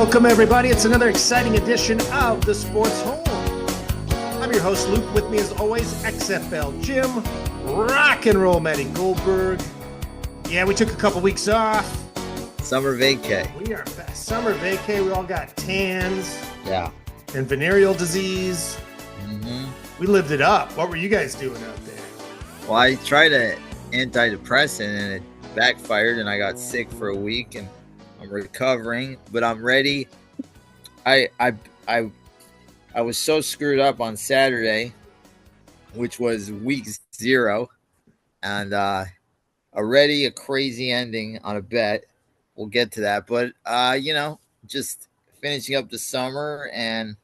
Welcome, everybody. It's another exciting edition of the Sports Home. I'm your host, Luke. With me, as always, XFL Jim, rock and roll Matty Goldberg. Yeah, we took a couple weeks off. Summer vacay. We are back. Summer vacay. We all got tans. Yeah. And venereal disease. Mm-hmm. We lived it up. What were you guys doing out there? Well, I tried an antidepressant and it backfired, and I got sick for a week, and I'm recovering, but I'm ready. I was so screwed up on Saturday, which was week 0, and already a crazy ending on a bet. We'll get to that, but just finishing up the summer, and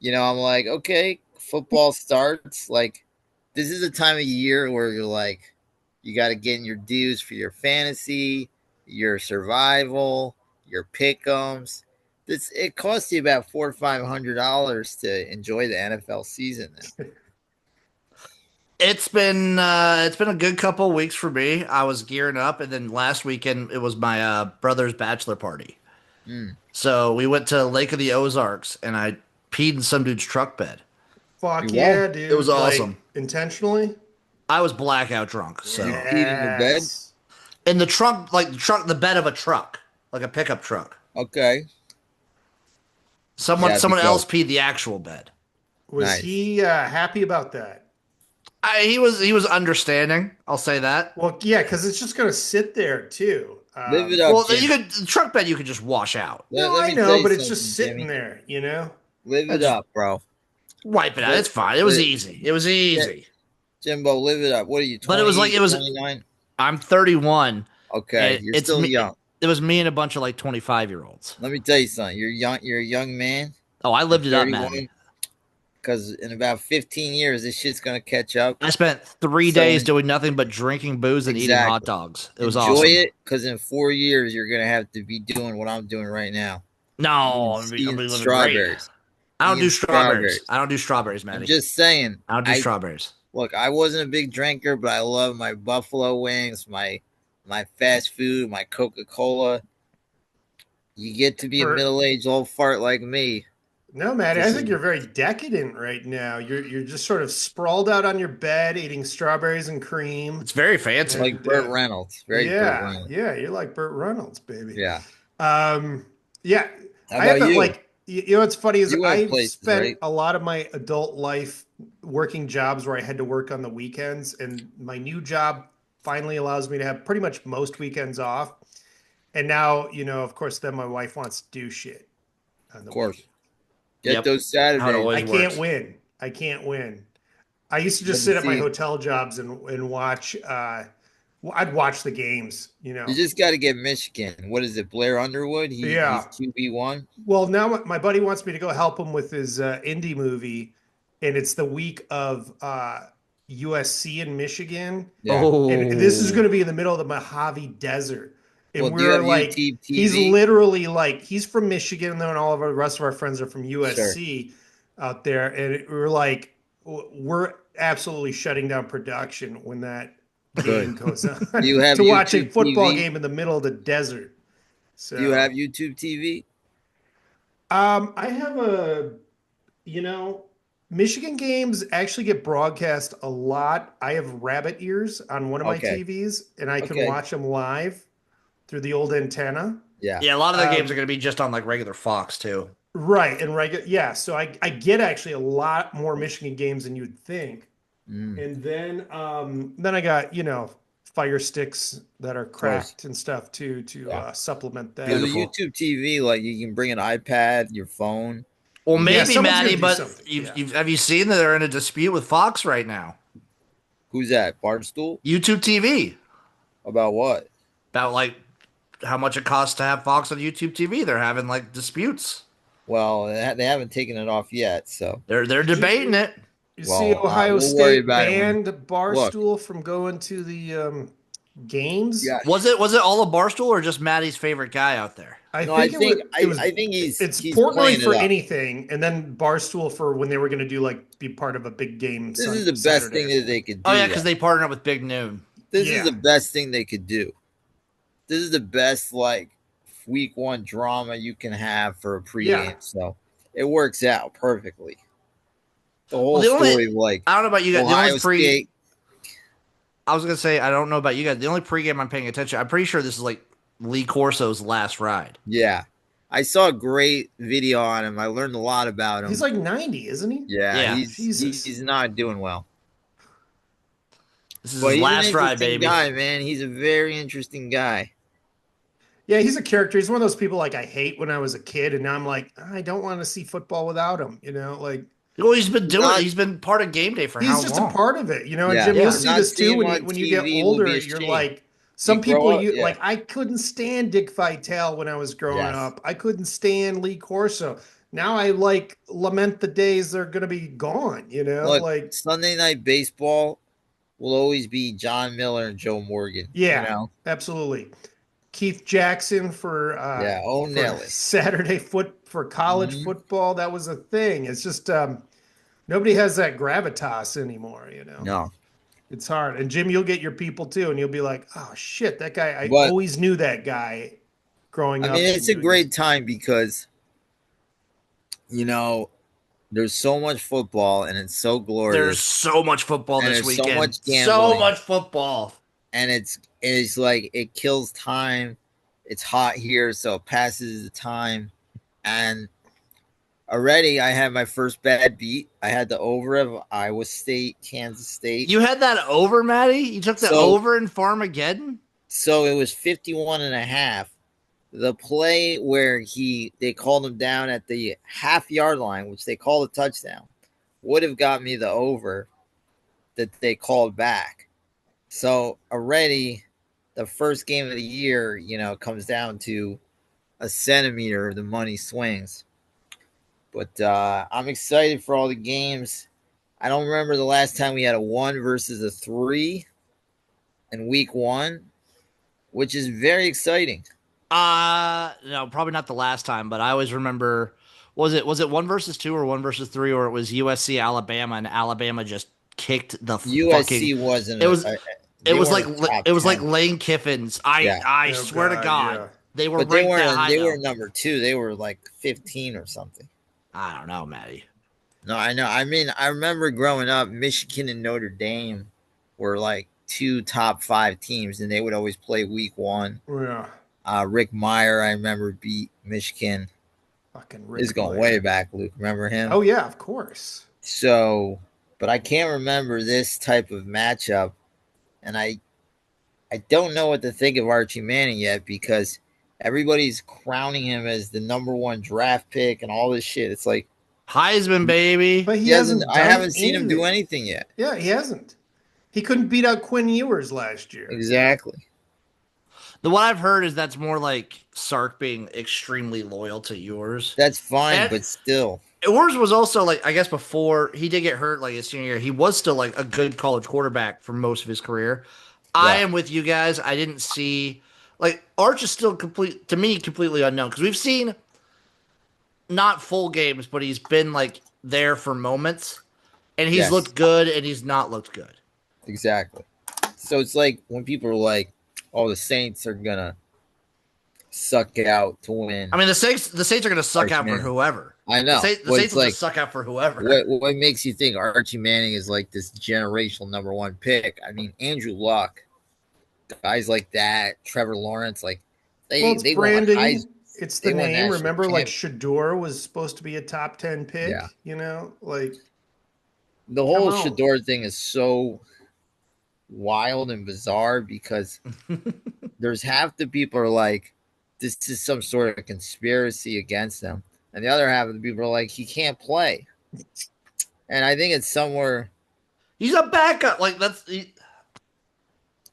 I'm like, okay, football starts. Like, this is a time of year where you're like, you got to get in your dues for your fantasy, your survival, your pick'ems. It costs you about $400 or $500 to enjoy the NFL season. It's been a good couple of weeks for me. I was gearing up, and then last weekend it was my brother's bachelor party. So we went to Lake of the Ozarks, and I peed in some dude's truck bed. Fuck yeah, dude. It was awesome. Intentionally? I was blackout drunk. So you peed in the bed? In the trunk, the bed of a truck, like a pickup truck. Okay. Someone else peed the actual bed. Was he happy about that? He was understanding. I'll say that. Well, yeah, because it's just gonna sit there too. Live it up. Well, Jim. the truck bed you could just wash out. No, I know, but it's just sitting there. Live it up, bro. Wipe it out. It's fine. It was easy. It was easy. Jimbo, live it up. What are you? 20, but it was 29? I'm 31. Okay, you're still young. It was me and a bunch of 25-year-olds. Let me tell you something. You're young. You're a young man. Oh, I lived it up, man. Because in about 15 years, this shit's gonna catch up. I spent 3 days doing nothing but drinking booze and eating hot dogs. It was awesome. Enjoy it, because in 4 years, you're gonna have to be doing what I'm doing right now. No, I'm be strawberries. I don't do strawberries. I don't do strawberries, man. I'm just saying. I don't do strawberries. Look, I wasn't a big drinker, but I love my buffalo wings, my fast food, my Coca-Cola. You get to be a middle-aged old fart like me. No, Matty, I think you're very decadent right now. You're just sort of sprawled out on your bed eating strawberries and cream. It's very fancy. Like Burt Reynolds. Burt Reynolds. Yeah, you're like Burt Reynolds, baby. Yeah. Yeah. How about you? What's funny is I spent right? a lot of my adult life working jobs where I had to work on the weekends, and my new job finally allows me to have pretty much most weekends off. And now, of course, then my wife wants to do shit. Of course. Weekend. Get those Saturdays. I can't win. I used to just sit at my hotel jobs and watch. I'd watch the games. You just got to get Michigan. What is it, Blair Underwood? He's QB1. Well, now my buddy wants me to go help him with his indie movie, and it's the week of USC in Michigan. Yeah. Oh. And this is going to be in the middle of the Mojave Desert. And we're like, he's literally he's from Michigan, and then all of the rest of our friends are from USC out there. And we're like, we're absolutely shutting down production when that game goes on. You have to watch a football TV? game in the middle of the desert. So you have YouTube TV? I have Michigan games actually get broadcast a lot. I have rabbit ears on one of my TVs, and I can watch them live through the old antenna. Yeah, a lot of the games are going to be just on regular Fox too. Right, and so I get actually a lot more Michigan games than you'd think. And then I got Fire Sticks that are cracked and stuff too to supplement that. The YouTube TV, you can bring an iPad, your phone. Well, maybe Matty, but have you seen that they're in a dispute with Fox right now? Who's that? Barstool? YouTube TV. About what? About how much it costs to have Fox on YouTube TV. They're having disputes. Well, they haven't taken it off yet, so they're debating it. You see, Ohio State banned Barstool from going to the games. Yeah. Was it all a Barstool or just Matty's favorite guy out there? I think he's Portnoy for anything, and then Barstool for when they were going to do be part of a big game. This is the best thing that they could do. Oh yeah, because they partnered up with Big Noon. This is the best thing they could do. This is the best week one drama you can have for a pregame. Yeah. So it works out perfectly. The whole Well, the only story of like I don't know about you guys. The Ohio only State. I was gonna say I don't know about you guys. The only pregame I'm paying attention. I'm pretty sure this is like Lee Corso's last ride. Yeah. I saw a great video on him. I learned a lot about him. He's like 90, isn't he? Yeah, Yeah. he's not doing well. This is But his he's an last ride, interesting baby. guy, man. He's a very interesting guy. Yeah, he's a character. He's one of those people like I hate when I was a kid, and now I'm like, I don't want to see football without him. You know, like Well, he's been doing Not- it. He's been part of game day for he's how just long? a part of it. You know, and Yeah. Jim, Yeah. you'll see Not this too seeing when him you on when you get TV will older. be a You're shame. like some grow people. up, You yeah. like I couldn't stand Dick Vitale when I was growing Yes. up. I couldn't stand Lee Corso. Now I like lament the days they're gonna be gone. You know, Look, like Sunday Night Baseball will always be John Miller and Joe Morgan. yeah, You know? absolutely. Keith Jackson for Yeah. Oh, Nelly. Saturday for college Mhm. football. That was a thing. It's just nobody has that gravitas anymore. You know, No. it's hard. And Jim, you'll get your people too, and you'll be like, oh shit, that guy. I But always knew that guy growing I up. mean, it's a and great time because, you know, there's so much football and it's so There's glorious. so much football And this there's so weekend. much So gambling. much football. And it's like it kills time. It's hot here, so it passes the time. And already I had my first bad beat. I had the over of Iowa State, Kansas State. You had that over, Maddie? You took the So- over in Farmageddon? So it was 51.5. The play where they called him down at the half-yard line, which they called a touchdown, would have got me the over that they called back. So already the first game of the year, comes down to a centimeter, the money swings. But I'm excited for all the games. I don't remember the last time we had a 1 versus a 3 in week 1, which is very exciting. No, probably not the last time, but I always remember was it 1 versus 2 or 1 versus 3, or it was USC Alabama and Alabama just kicked the USC fucking wasn't. It was they it was weren't like top it was like 10. Lane Kiffin's. Yeah. I Oh, swear to God, God, yeah. they were But they ranked that weren't. high. They though. were number 2. They were like 15 or something. I don't know, Maddie. No, I know. I mean, I remember growing up, Michigan and Notre Dame were like 2 top 5 teams, and they would always play week 1. Yeah, Rick Meyer, I remember, beat Michigan. fucking This is Rick going Meyer. way back, Luke. Remember him? Oh yeah, of course. So, but I can't remember this type of matchup, and I don't know what to think of Archie Manning yet because everybody's crowning him as the number 1 draft pick and all this shit. It's like Heisman, baby. But he hasn't. I haven't seen him do anything yet. Yeah, he hasn't. He couldn't beat out Quinn Ewers last year. Exactly. The what I've heard is that's more like Sark being extremely loyal to yours. That's fine, And- but still. Ewers was also like, I guess before he did get hurt like his senior year, he was still like a good college quarterback for most of his career. I am with you guys. I didn't see like Arch is still completely unknown because we've seen not full games, but he's been like there for moments, and he's Yes. looked good and he's not looked good. Exactly. So it's like when people are like, "Oh, the Saints are gonna suck out to win." I mean, the Saints are going to suck Arch out for Manning. whoever. I know. The Saints But will it's like, just suck out for whoever. what makes you think Archie Manning is like this generational number 1 pick? I mean, Andrew Luck, guys like that, Trevor Lawrence, like Well, it's they branding. won. It's they the won name. national Remember, like champ- Shador was supposed to be a top 10 pick. Yeah. You know, like The whole Come on. Shador thing is so wild and bizarre because there's half the people are like, this is some sort of conspiracy against him. And the other half of the people are like, he can't play. And I think it's somewhere. He's a backup. Like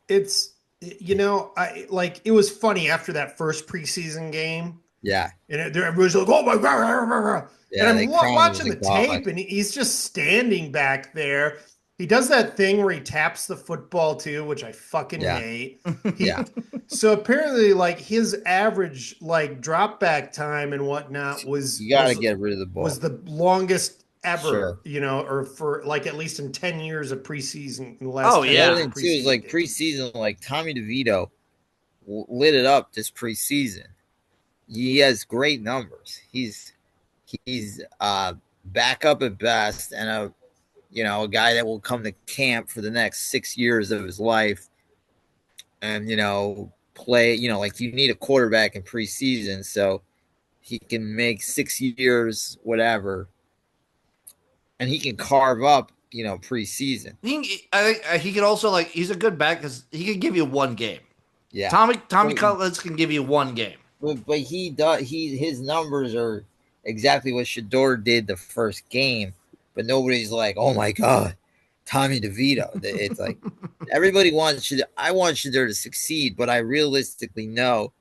it's I like it was funny after that first preseason game, Yeah. and everybody's like, "Oh my god!" Yeah, and they I'm crowned him watching as the a god. tape, and he's just standing back there. He does that thing where he taps the football too, which I fucking Yeah. hate. Yeah. So apparently, like his average like drop back time and whatnot was You got to get rid of the ball. was the longest ever, Sure. or for like at least in 10 years of preseason. In the last Oh, 10 yeah. The years other of thing, too, is like games. preseason, like Tommy DeVito lit it up this preseason. he has great numbers. He's backup at best, and a guy that will come to camp for the next 6 years of his life, and play. Like you need a quarterback in preseason, so he can make 6 years, whatever, and he can carve up, preseason. I think he could also he's a good back because he can give you one game. Yeah, Tommy but, Cutlets can give you one game. but he does. His numbers are exactly what Shador did the first game, but nobody's like, oh my god, Tommy DeVito. It's like everybody wants Shador. I want Shador to succeed, but I realistically know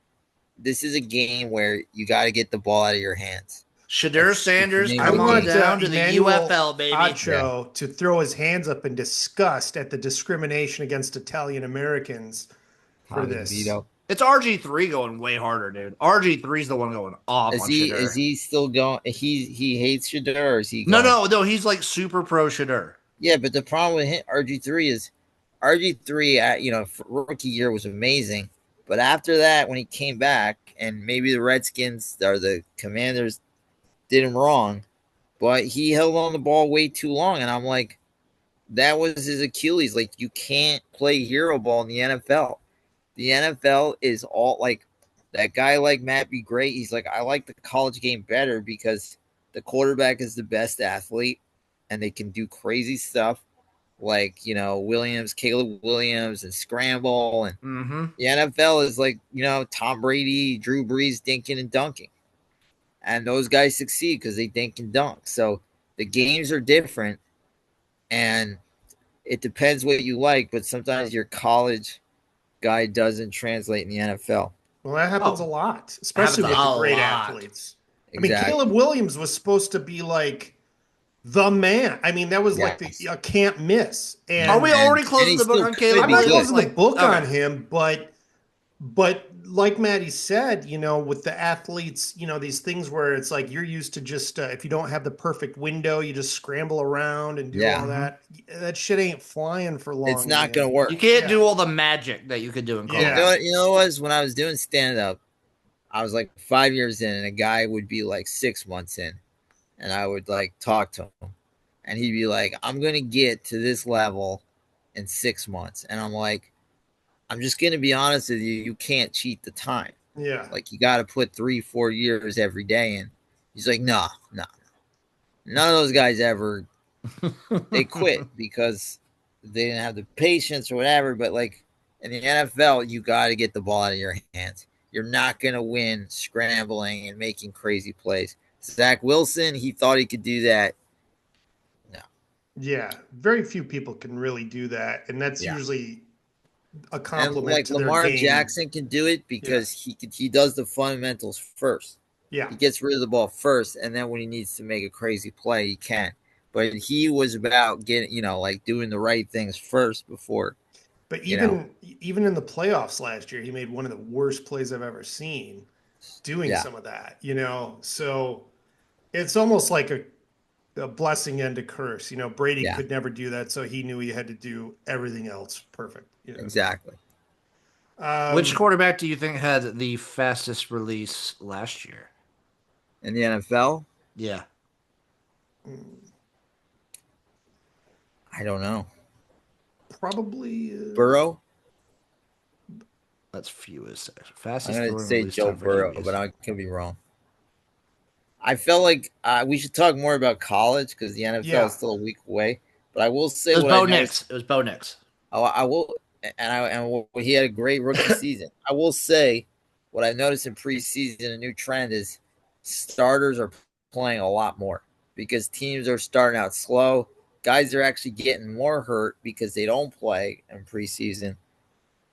this is a game where you got to get the ball out of your hands. Shador Sanders, I come on want down to the Emmanuel UFL, baby. Acho to throw his hands up in disgust at the discrimination against Italian Americans for Tommy this. DeVito. It's RG3 going way harder, dude. RG3's the one going off on Shador. Is he still going? He hates Shador, or is he going? No. He's like super pro Shador. Yeah, but the problem with him, RG3 is RG3. Rookie year was amazing, but after that, when he came back, and maybe the Redskins or the Commanders did him wrong, but he held on the ball way too long, and I'm like, that was his Achilles. Like, you can't play hero ball in the NFL. The NFL is all like that guy like Matt be great. He's like, I like the college game better because the quarterback is the best athlete and they can do crazy stuff like, Caleb Williams and scramble. And the NFL is like, Tom Brady, Drew Brees, dinking and dunking. And those guys succeed because they dink and dunk. So the games are different and it depends what you like, but sometimes your college guy doesn't translate in the NFL. Well, that happens a lot, especially with the great athletes. Exactly. I mean, Caleb Williams was supposed to be like the man. I mean, that was like a can't miss. And are we already closing the book on Caleb? I'm not closing the book on him, but like Maddie said, with the athletes, these things where it's like you're used to just if you don't have the perfect window, you just scramble around and do all that. That shit ain't flying for long. It's not going to work. You can't do all the magic that you could do in college. You know what was when I was doing stand up, I was like 5 years in, and a guy would be like 6 months in, and I would like talk to him, and he'd be like, "I'm going to get to this level in 6 months," and I'm like, I'm just going to be honest with you. You can't cheat the time. Yeah. Like you got to put 3-4 years every day in. He's like, no. None of those guys ever, they quit because they didn't have the patience or whatever. But like in the NFL, you got to get the ball out of your hands. You're not going to win scrambling and making crazy plays. Zach Wilson, he thought he could do that. No. Yeah. Very few people can really do that. And that's usually a compliment. And like to Lamar their game. Jackson can do it because he does the fundamentals first. Yeah, he gets rid of the ball first, and then when he needs to make a crazy play, he can. But he was about getting, doing the right things first before. But even in the playoffs last year, he made one of the worst plays I've ever seen. Doing some of that, so it's almost like a blessing and a curse. Brady could never do that, so he knew he had to do everything else perfect. Exactly. Which quarterback do you think had the fastest release last year in the NFL? Yeah, I don't know. Probably Burrow. That's fewest. Fastest. I'm going to say Joe Burrow, but I could be wrong. I felt like we should talk more about college because the NFL is still a week away. But I will say it was Bo Nix. Oh, I will. And he had a great rookie season. I will say what I've noticed in preseason, a new trend is starters are playing a lot more because teams are starting out slow. Guys are actually getting more hurt because they don't play in preseason.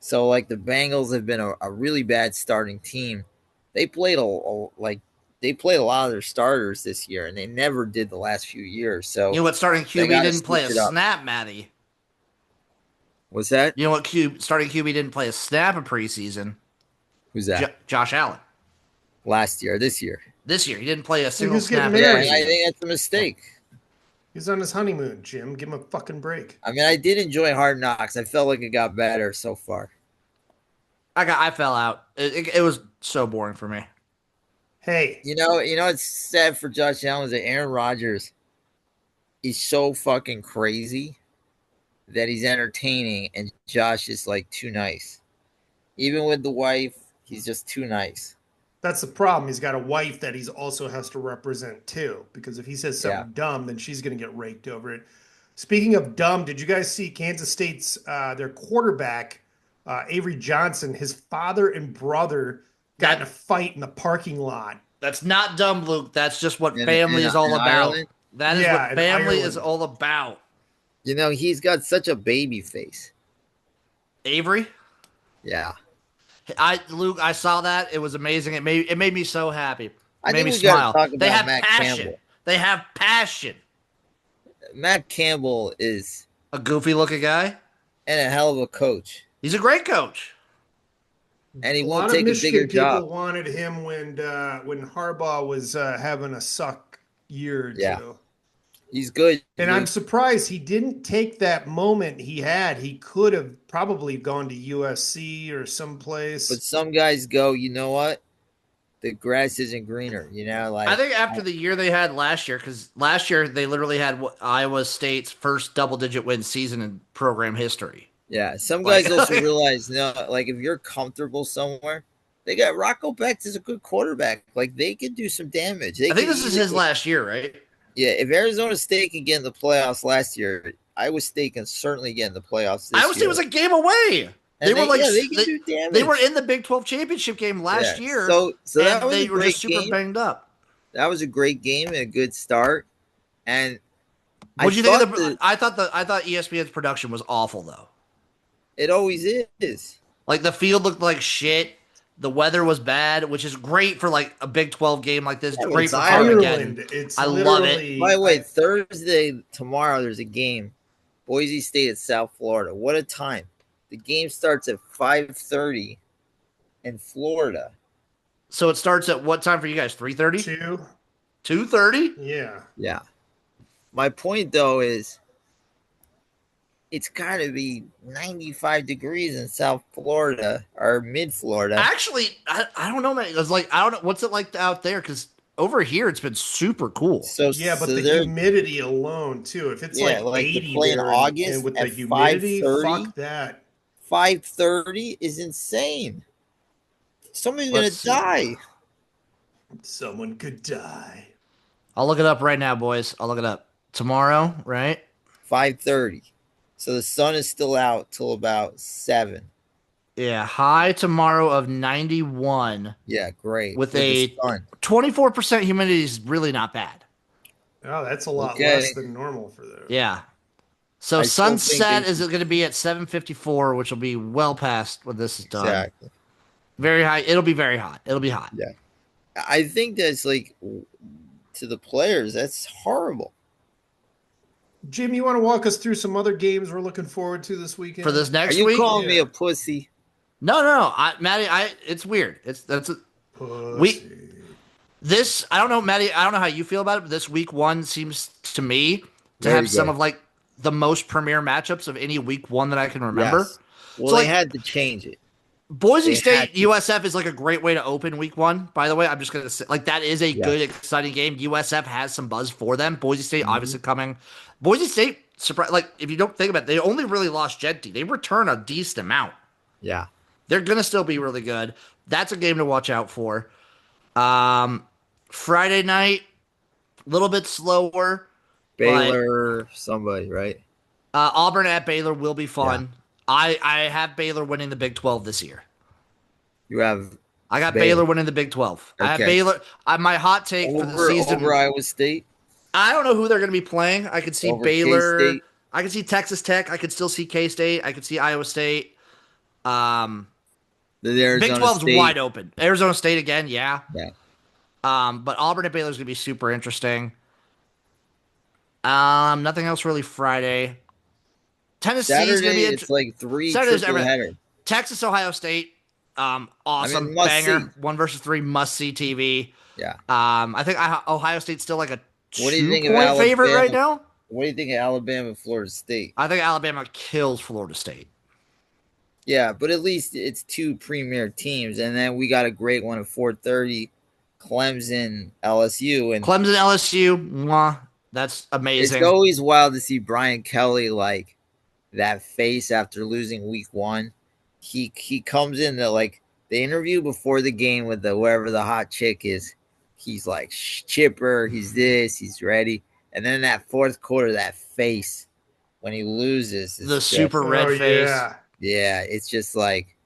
So, like the Bengals have been a really bad starting team. They played a lot of their starters this year, and they never did the last few years. So, you know what? Starting QB didn't play a snap, Matty. What's that? You know what? Starting QB didn't play a snap in preseason. Who's that? Josh Allen. This year. This year, he didn't play a single snap. Yeah, I think that's a mistake. He's on his honeymoon, Jim. Give him a fucking break. I mean, I did enjoy Hard Knocks. I felt like it got better so far. I fell out. It was so boring for me. Hey, It's sad for Josh Allen is that Aaron Rodgers is so fucking crazy that he's entertaining, and Josh is like too nice. Even with the wife, he's just too nice. that's the problem. He's got a wife that he's also has to represent too, because if he says Yeah. something dumb, then she's going to get raked over it. Speaking of dumb, did you guys see Kansas State's their quarterback, Avery Johnson? His father and brother got in a fight in the parking lot. That's not dumb, Luke. That's just what In- family in- is all in about. Ireland? That is Yeah, what in family is Ireland. all about. He's got such a baby face. Avery, Yeah. Luke, I saw that. It was amazing. It made me so happy. It I made think me we got smile. to talk They about have Matt passion. Campbell. They have passion. Matt Campbell is A goofy looking guy. and a hell of a coach, He's a great coach. and he A won't lot of take a bigger Michigan people job. wanted him when Harbaugh was having a suck year or Yeah. two. He's good. And I'm surprised he didn't take that moment he had. He could have probably gone to USC or someplace. But some guys go, you know what? The grass isn't greener. I think after the year they had last year, because last year they literally had Iowa State's first double-digit win season in program history. Yeah, some guys also realize, like if you're comfortable somewhere, they got Rocco Becht is a good quarterback. Like they could do some damage. I think this is his last year, right? Yeah, if Arizona State can get in the playoffs last year, Iowa State can certainly get in the playoffs this year. Iowa State was a game away. They can do damage. They were in the Big 12 championship game last year. So that was they a were great just super game. banged up. That was a great game and a good start. And what do you think of the? I thought ESPN's production was awful though. It always is. Like the field looked like shit. The weather was bad, which is great for like a Big 12 game like this. Great for Ireland. I love it. By the way, Thursday tomorrow there's a game, Boise State at South Florida. What a time! The game starts at 5:30 in Florida. So it starts at what time for you guys? 3:30? 2:30? Yeah. My point though is, it's got to be 95 degrees in South Florida or mid Florida. Actually, I don't know, man. It's like I don't know what's it like out there because over here it's been super cool. But the humidity alone too. If it's like 80 in August and with at the humidity, 5:30, fuck that. 5:30 is insane. Somebody's gonna die. Someone could die. I'll look it up right now, boys. I'll look it up tomorrow. Right? 5:30. So the sun is still out till about 7. Yeah, high tomorrow of 91. Yeah, great. With a 24% humidity is really not bad. Oh, that's a lot less than normal for there. Yeah. So sunset is going to be at 7:54, which will be well past when this is done. Exactly. Very high. It'll be very hot. It'll be hot. Yeah. I think that's like, to the players, that's horrible. Jim, you want to walk us through some other games we're looking forward to this weekend? For this next week? Are you week? calling me a pussy? No. Maddie, it's weird. This, I don't know, Maddie, I don't know how you feel about it, but this week one seems to me to have some of like the most premier matchups of any week one that I can remember. Yes. Well, they had to change it. Boise State USF is like a great way to open week one, by the way. I'm just going to say, like, that is a good, exciting game. USF has some buzz for them. Boise State obviously coming. Boise State, like, if you don't think about it, they only really lost Genty. They return a decent amount. Yeah. They're going to still be really good. That's a game to watch out for. Friday night, a little bit slower. Baylor, somebody, right? Auburn at Baylor will be fun. Yeah. I have Baylor winning the Big 12 this year. I got Baylor winning the Big 12. Okay. I have Baylor. My hot take for the season over Iowa State. I don't know who they're going to be playing. I could see Baylor. K-State. I could see Texas Tech. I could still see K-State. I could see Iowa State. Big 12's wide open. Arizona State again, yeah. But Auburn at Baylor is going to be super interesting. Nothing else really Friday. Tennessee is going to be it's like 3 triple headers. Texas, Ohio State, awesome banger. 1 versus 3 must see TV. Yeah. I think Ohio State's still like a 2-point favorite right now. What do you think of Alabama and Florida State? I think Alabama kills Florida State. Yeah, but at least it's 2 premier teams, and then we got a great one at 4:30, Clemson, LSU, and Clemson, LSU, mwah, that's amazing. It's always wild to see Brian Kelly like that face after losing week 1. He comes in the interview before the game with whoever the hot chick is. He's like chipper. He's this. He's ready. And then that fourth quarter, that face when he loses, the super red face. Yeah, it's just like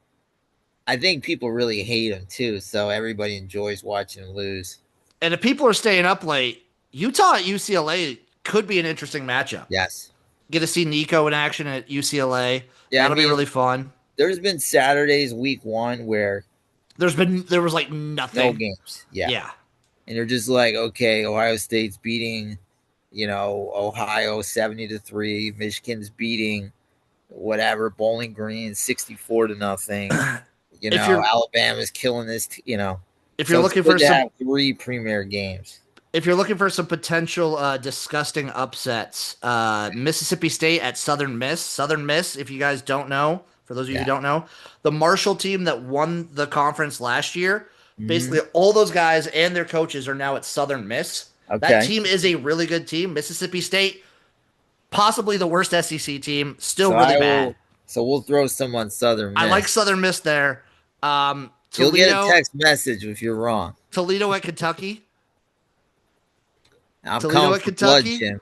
I think people really hate him too. So everybody enjoys watching him lose. And if people are staying up late, Utah at UCLA could be an interesting matchup. Yes. Get to see Nico in action at UCLA. Yeah, that'll be really fun. There's been Saturdays week 1 where there was like nothing. No games. Yeah. And you're just like, okay, Ohio State's beating, Ohio 70-3. Michigan's beating whatever, Bowling Green 64-0. Alabama's killing this, If you're looking for have 3 premier games. If you're looking for some potential disgusting upsets, Mississippi State at Southern Miss. Southern Miss, if you guys don't know, for those of you who don't know, the Marshall team that won the conference last year, basically all those guys and their coaches are now at Southern Miss. Okay. That team is a really good team. Mississippi State, possibly the worst SEC team, still really bad. So we'll throw some on Southern Miss. I like Southern Miss there. Toledo, you'll get a text message if you're wrong. Toledo at Kentucky. Toledo at Kentucky.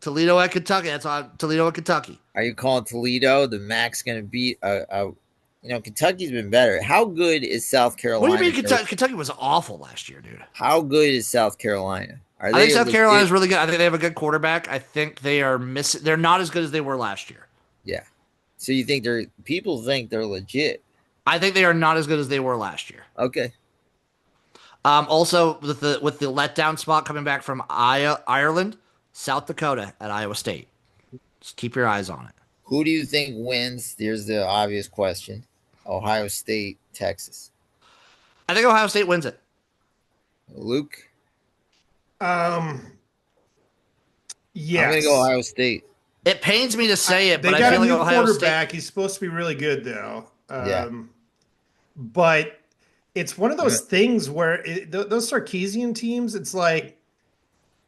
Toledo at Kentucky. That's on Toledo at Kentucky. Are you calling Toledo? The Mac's going to beat Kentucky's been better. How good is South Carolina? What do you mean Kentucky? Kentucky was awful last year, dude. How good is South Carolina? I think South Carolina is really good. I think they have a good quarterback. I think they are missing. They're not as good as they were last year. Yeah. So you think people think they're legit? I think they are not as good as they were last year. Okay. Also, with the letdown spot coming back from Ireland, South Dakota at Iowa State. Just keep your eyes on it. Who do you think wins? Here's the obvious question. Ohio State, Texas. I think Ohio State wins it. Luke? Yes. I'm going to go Ohio State. It pains me to say it, but I feel like Ohio quarterback. State. He's supposed to be really good, though. But it's one of those things where those Sarkisian teams, it's like,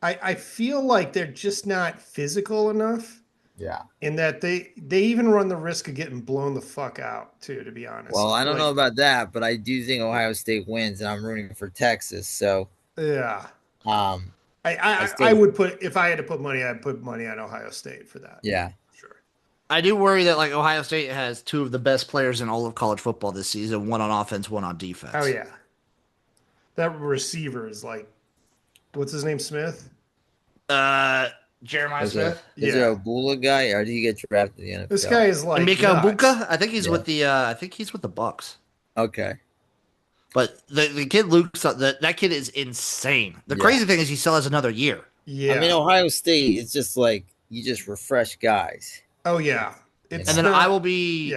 I feel like they're just not physical enough. Yeah. In that they even run the risk of getting blown the fuck out, too, to be honest. Well, I don't know about that, but I do think Ohio State wins, and I'm rooting for Texas. So yeah. I would put, if I had to put money, I'd put money on Ohio State for that. Yeah. Sure. I do worry that Ohio State has 2 of the best players in all of college football this season, one on offense, one on defense. Oh yeah. That receiver is what's his name? Smith? Jeremiah Smith. Is there a Bula guy, or did he get drafted in the NFL? This guy is Mika Buka. I think he's with the. I think he's with the Bucks. Okay. But the kid Luke, that kid is insane. The crazy thing is he still has another year. Yeah. I mean, Ohio State, it's just like you just refresh guys. Oh yeah. And then I will be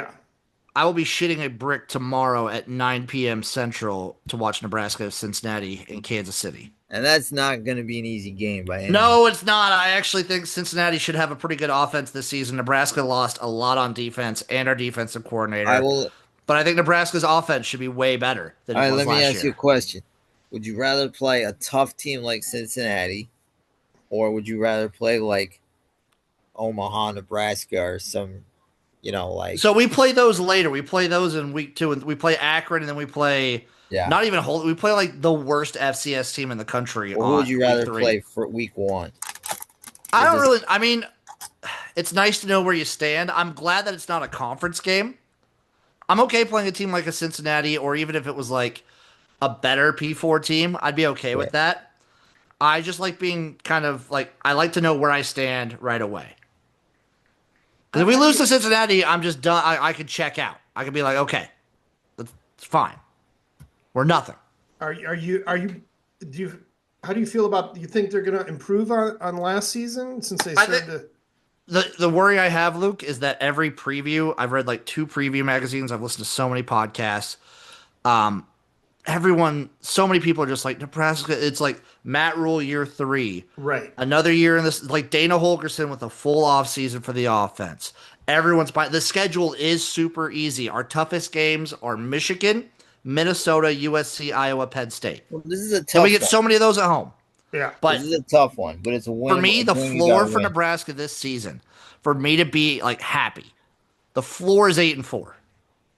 shitting a brick tomorrow at 9 p.m. Central to watch Nebraska, Cincinnati, and Kansas City. And that's not going to be an easy game by any means. No, it's not. I actually think Cincinnati should have a pretty good offense this season. Nebraska lost a lot on defense and our defensive coordinator. But I think Nebraska's offense should be way better than it was last year. Let me ask you a question. Would you rather play a tough team like Cincinnati, or would you rather play like Omaha, Nebraska, or some, So we play those later. We play those in week 2, and we play Akron, and then we play not even we play like the worst FCS team in the country. Or would you rather play for week 1? I mean, it's nice to know where you stand. I'm glad that it's not a conference game. I'm okay playing a team like a Cincinnati, or even if it was like a better P4 team, I'd be okay with that. I just like being I like to know where I stand right away. Because if we lose to Cincinnati, I'm just done. I could check out. I could be like, okay, it's fine. We're nothing. How do you feel about, do you think they're going to improve on last season since they started to... The worry I have, Luke, is that every preview, I've read 2 preview magazines, I've listened to so many podcasts. So many people are just like, Nebraska, it's like Matt Rule year 3. Right. Another year in this, like Dana Holgerson with a full off season for the offense. The schedule is super easy. Our toughest games are Michigan, Minnesota, USC, Iowa, Penn State. Well, this is a tough And we get one. so many of those at home. Yeah. But This is a tough one, but it's a win. for me, the floor for Nebraska this season, for me to be like happy, the floor is 8-4.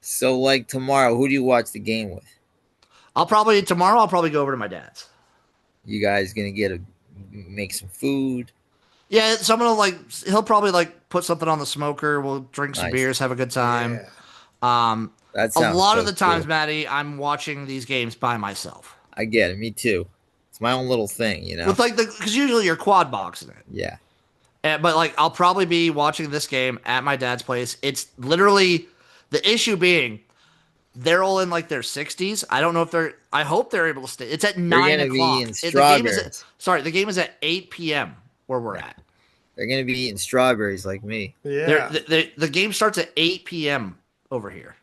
So, like tomorrow, who do you watch the game with? Tomorrow I'll probably go over to my dad's. You guys gonna make some food? Yeah, he'll probably like put something on the smoker. We'll drink some Nice. beers, have a good time. Yeah. That A sounds lot so of the times, cool. Maddie, I'm watching these games by myself. I get it. Me too. It's my own little thing, you know. With because usually you're quad boxing it. Yeah. But like I'll probably be watching this game at my dad's place. It's literally the issue being they're all in like their 60s. I don't know if they're. I hope they're able to stay. It's at 9 gonna be o'clock. in The game is at 8 p.m. where we're at. They're gonna be eating strawberries like me. Yeah. The game starts at 8 p.m. over here,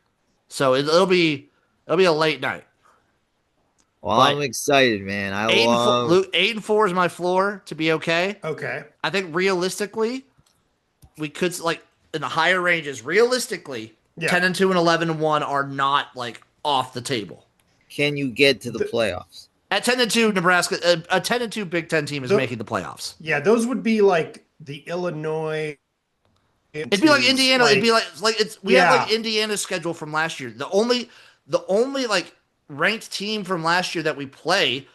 so it'll be a late night. Well, I'm excited, man. Luke, 8-4 is my floor to be okay. Okay. I think realistically, we could like in the higher ranges. Realistically, 10-2 and 11-1 are not like off the table. Can you get to the playoffs? At 10-2, Nebraska, a 10-2 Big Ten team is making the playoffs. Yeah, those would be like the Illinois. It'd be like Indiana. It'd be like we have like Indiana's schedule from last year. The only like ranked team from last year that we play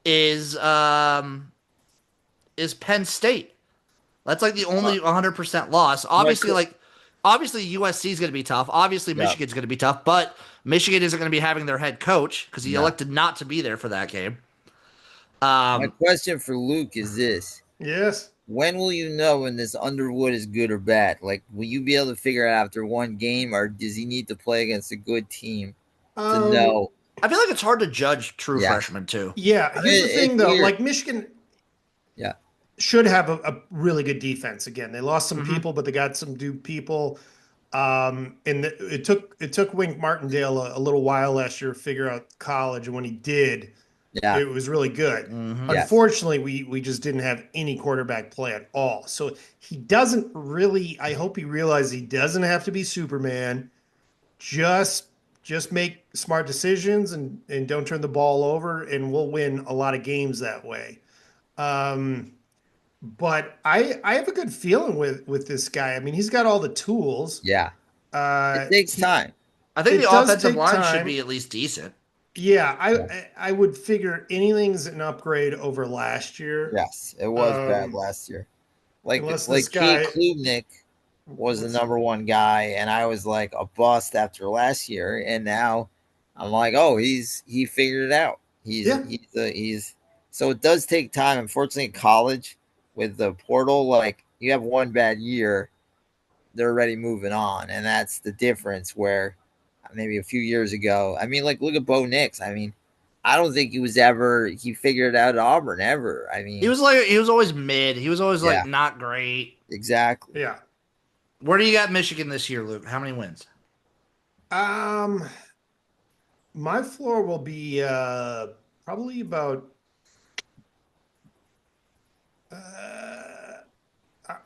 is Penn State. That's like the only 100% loss. Obviously USC is going to be tough. Obviously Michigan's going to be tough, but Michigan isn't going to be having their head coach because he elected not to be there for that game. My question for Luke is this. Yes. When will you know when this Underwood is good or bad? Like, will you be able to figure it out after one game, or does he need to play against a good team to know? I feel like it's hard to judge true freshmen too. Yeah. Here's the thing, though. Like Michigan should have a really good defense. Again, they lost some people, but they got some new people. It took Wink Martindale a little while last year to figure out college, and when he did, it was really good. Unfortunately, we just didn't have any quarterback play at all. So he doesn't really. I hope he realizes he doesn't have to be Superman. Just make smart decisions and don't turn the ball over, and we'll win a lot of games that way. But I have a good feeling with this guy. I mean, he's got all the tools. Yeah. It takes time. I think the offensive line should be at least decent. Yeah, I would figure anything's an upgrade over last year. Yes, it was bad last year. Like Kate Klubnik was the number one guy, and I was like a bust after last year, and now I'm like, oh, he figured it out. He's so it does take time. Unfortunately, in college with the portal, like you have one bad year, they're already moving on, and that's the difference. Where maybe a few years ago, I mean, like look at Bo Nix. I mean, I don't think he figured it out at Auburn ever. I mean, he was always mid. He was always like not great. Exactly. Yeah. Where do you got Michigan this year, Luke? How many wins? My floor will be probably about.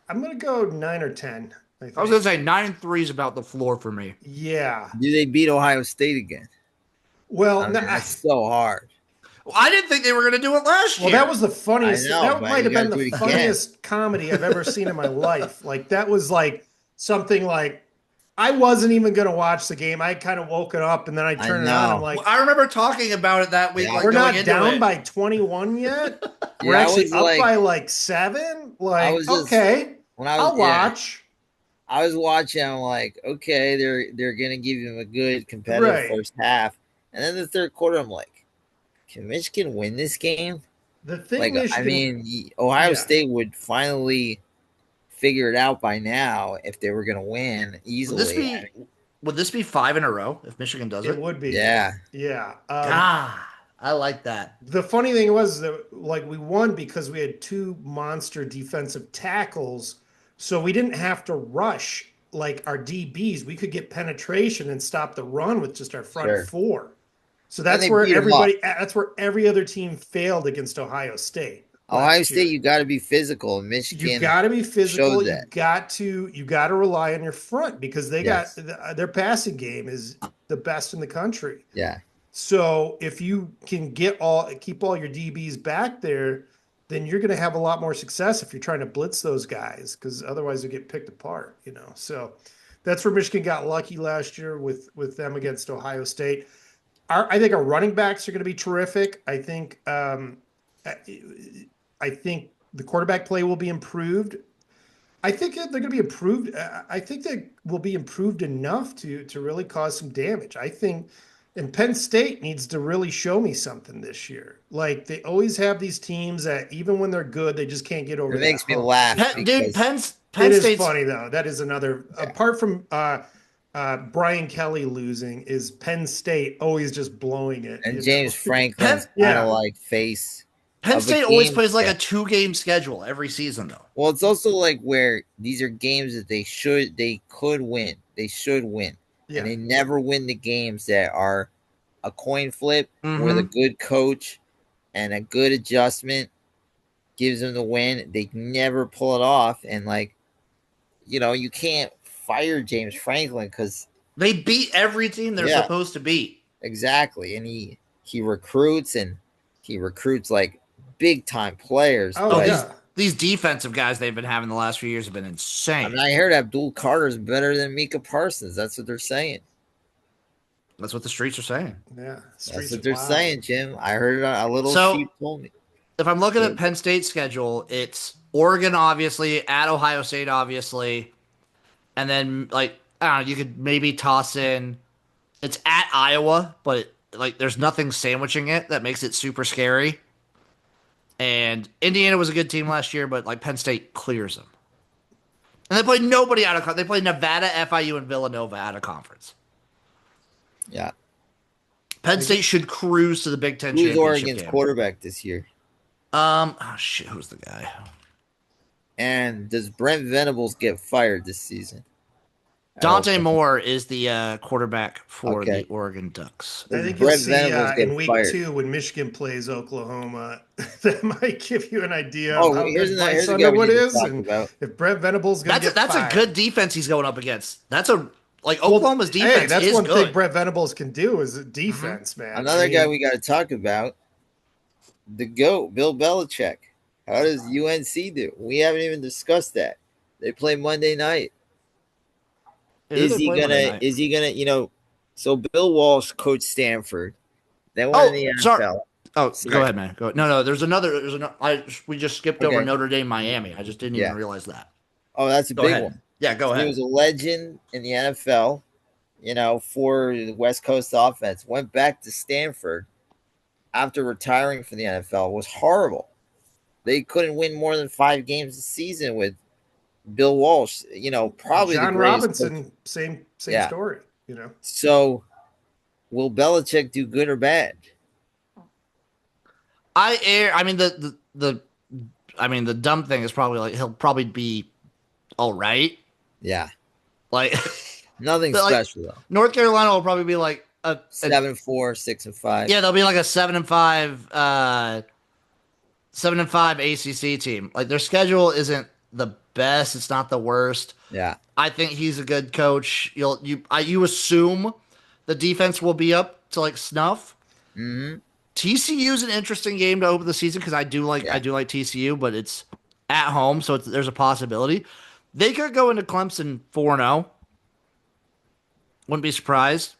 I'm gonna go 9 or 10. I was gonna say 9-3 is about the floor for me. Yeah. Do they beat Ohio State again? Well, that's so hard. Well, I didn't think they were going to do it last year. Well, that was the funniest. That might have been the funniest again. Comedy I've ever seen in my life. Like that was like something like I wasn't even going to watch the game. I kind of woke it up and then I turned it on. I'm like, I remember talking about it that week. Yeah. Like we're not down by 21 yet. We're actually up by like 7. Like okay, I'll watch. I was watching. I'm like, okay, they're gonna give him a good competitive first half, and then the third quarter, I'm like, can Michigan win this game? The thing, Ohio State would finally figure it out by now if they were gonna win easily. Would this be 5 in a row if Michigan does it? It would be. Yeah. Yeah. I like that. The funny thing was that like we won because we had 2 monster defensive tackles. So we didn't have to rush like our DBs. We could get penetration and stop the run with just our front 4. So that's where every other team failed against Ohio State. Ohio State, you got to be physical. Michigan, you got to be physical. You got to rely on your front because they got their passing game is the best in the country. Yeah. So if you can keep all your DBs back there, then you're going to have a lot more success if you're trying to blitz those guys, because otherwise you get picked apart, you know. So that's where Michigan got lucky last year with them against Ohio State. I think our running backs are going to be terrific. I think the quarterback play will be improved. I think they're going to be improved. I think they will be improved enough to really cause some damage. I think, and Penn State needs to really show me something this year. Like they always have these teams that even when they're good, they just can't get over It that makes me hump. laugh Dude, because Penn It is State's funny though. That is another apart from Brian Kelly losing, is Penn State always just blowing it. and You James know? Franklin's kind Yeah. of like face Penn of a State always game. plays like a 2-game schedule every season, though. Well, it's also like where these are games that they could win. They should win. Yeah. And they never win the games that are a coin flip with a Mhm. good coach and a good adjustment gives them the win. They never pull it off. And like, you can't fire James Franklin because They beat every team they're yeah, supposed to beat. exactly. And he recruits like big time players. Oh, Oh, But yeah. these defensive guys they've been having the last few years have been I insane. mean, I heard Abdul Carter's better than Mika Parsons. That's what they're saying. That's what the streets are saying. Yeah. That's Streets what are they're wild. saying, Jim. I heard it. A little So- sheep told me. If I'm looking at Penn State's schedule, it's Oregon, obviously, at Ohio State, obviously, and then like I don't know, you could maybe toss in. It's at Iowa, but like there's nothing sandwiching it that makes it super scary. And Indiana was a good team last year, but like Penn State clears them. And they played nobody out of. They played Nevada, FIU, and Villanova out of conference. Yeah. Penn State should cruise to the Big Ten Who's championship Oregon's game. quarterback this year? Oh shit, who's the guy? And does Brent Venables get fired this season? Dante Moore is the quarterback for Okay. the Oregon Ducks. I think Brent you'll see Venables get in week fired. 2 when Michigan plays Oklahoma, that might give you an idea Oh, of how here's good a Bryce guy we Underwood need to is, talk and about. if Brent Venables going to get That's fired. a good defense he's going up against. That's a Oklahoma's defense. Hey, that's is one good. thing Brent Venables can do is defense, man. Another guy we got to talk about, the GOAT, Bill Belichick. How does UNC do? We haven't even discussed that. They play Monday night. Is he gonna? So Bill Walsh coached Stanford. They went in the NFL. Sorry. Oh, Sorry. go ahead, man. Go ahead. No. There's another. We just skipped over Notre Dame, Miami. I just didn't even realize that. Oh, that's a Go big ahead. one. Yeah, go He ahead. was a legend in the NFL, for the West Coast offense. Went back to Stanford after retiring from the NFL. It was horrible. They couldn't win more than 5 games a season with Bill Walsh. Probably John the greatest Robinson, coach. same Yeah. story. So, will Belichick do good or bad? I mean the dumb thing is probably like he'll probably be all right. Yeah, Like nothing But, special though. North Carolina will probably be like a 7-4, 6-5. yeah, they'll be like a 7-5 ACC team. Like their schedule isn't the best. It's not the worst. Yeah. I think he's a good coach. You assume the defense will be up to like snuff. Mm-hmm. TCU is an interesting game to open the season because I do like TCU, but it's at home, so there's a possibility they could go into Clemson 4-0. Wouldn't be surprised,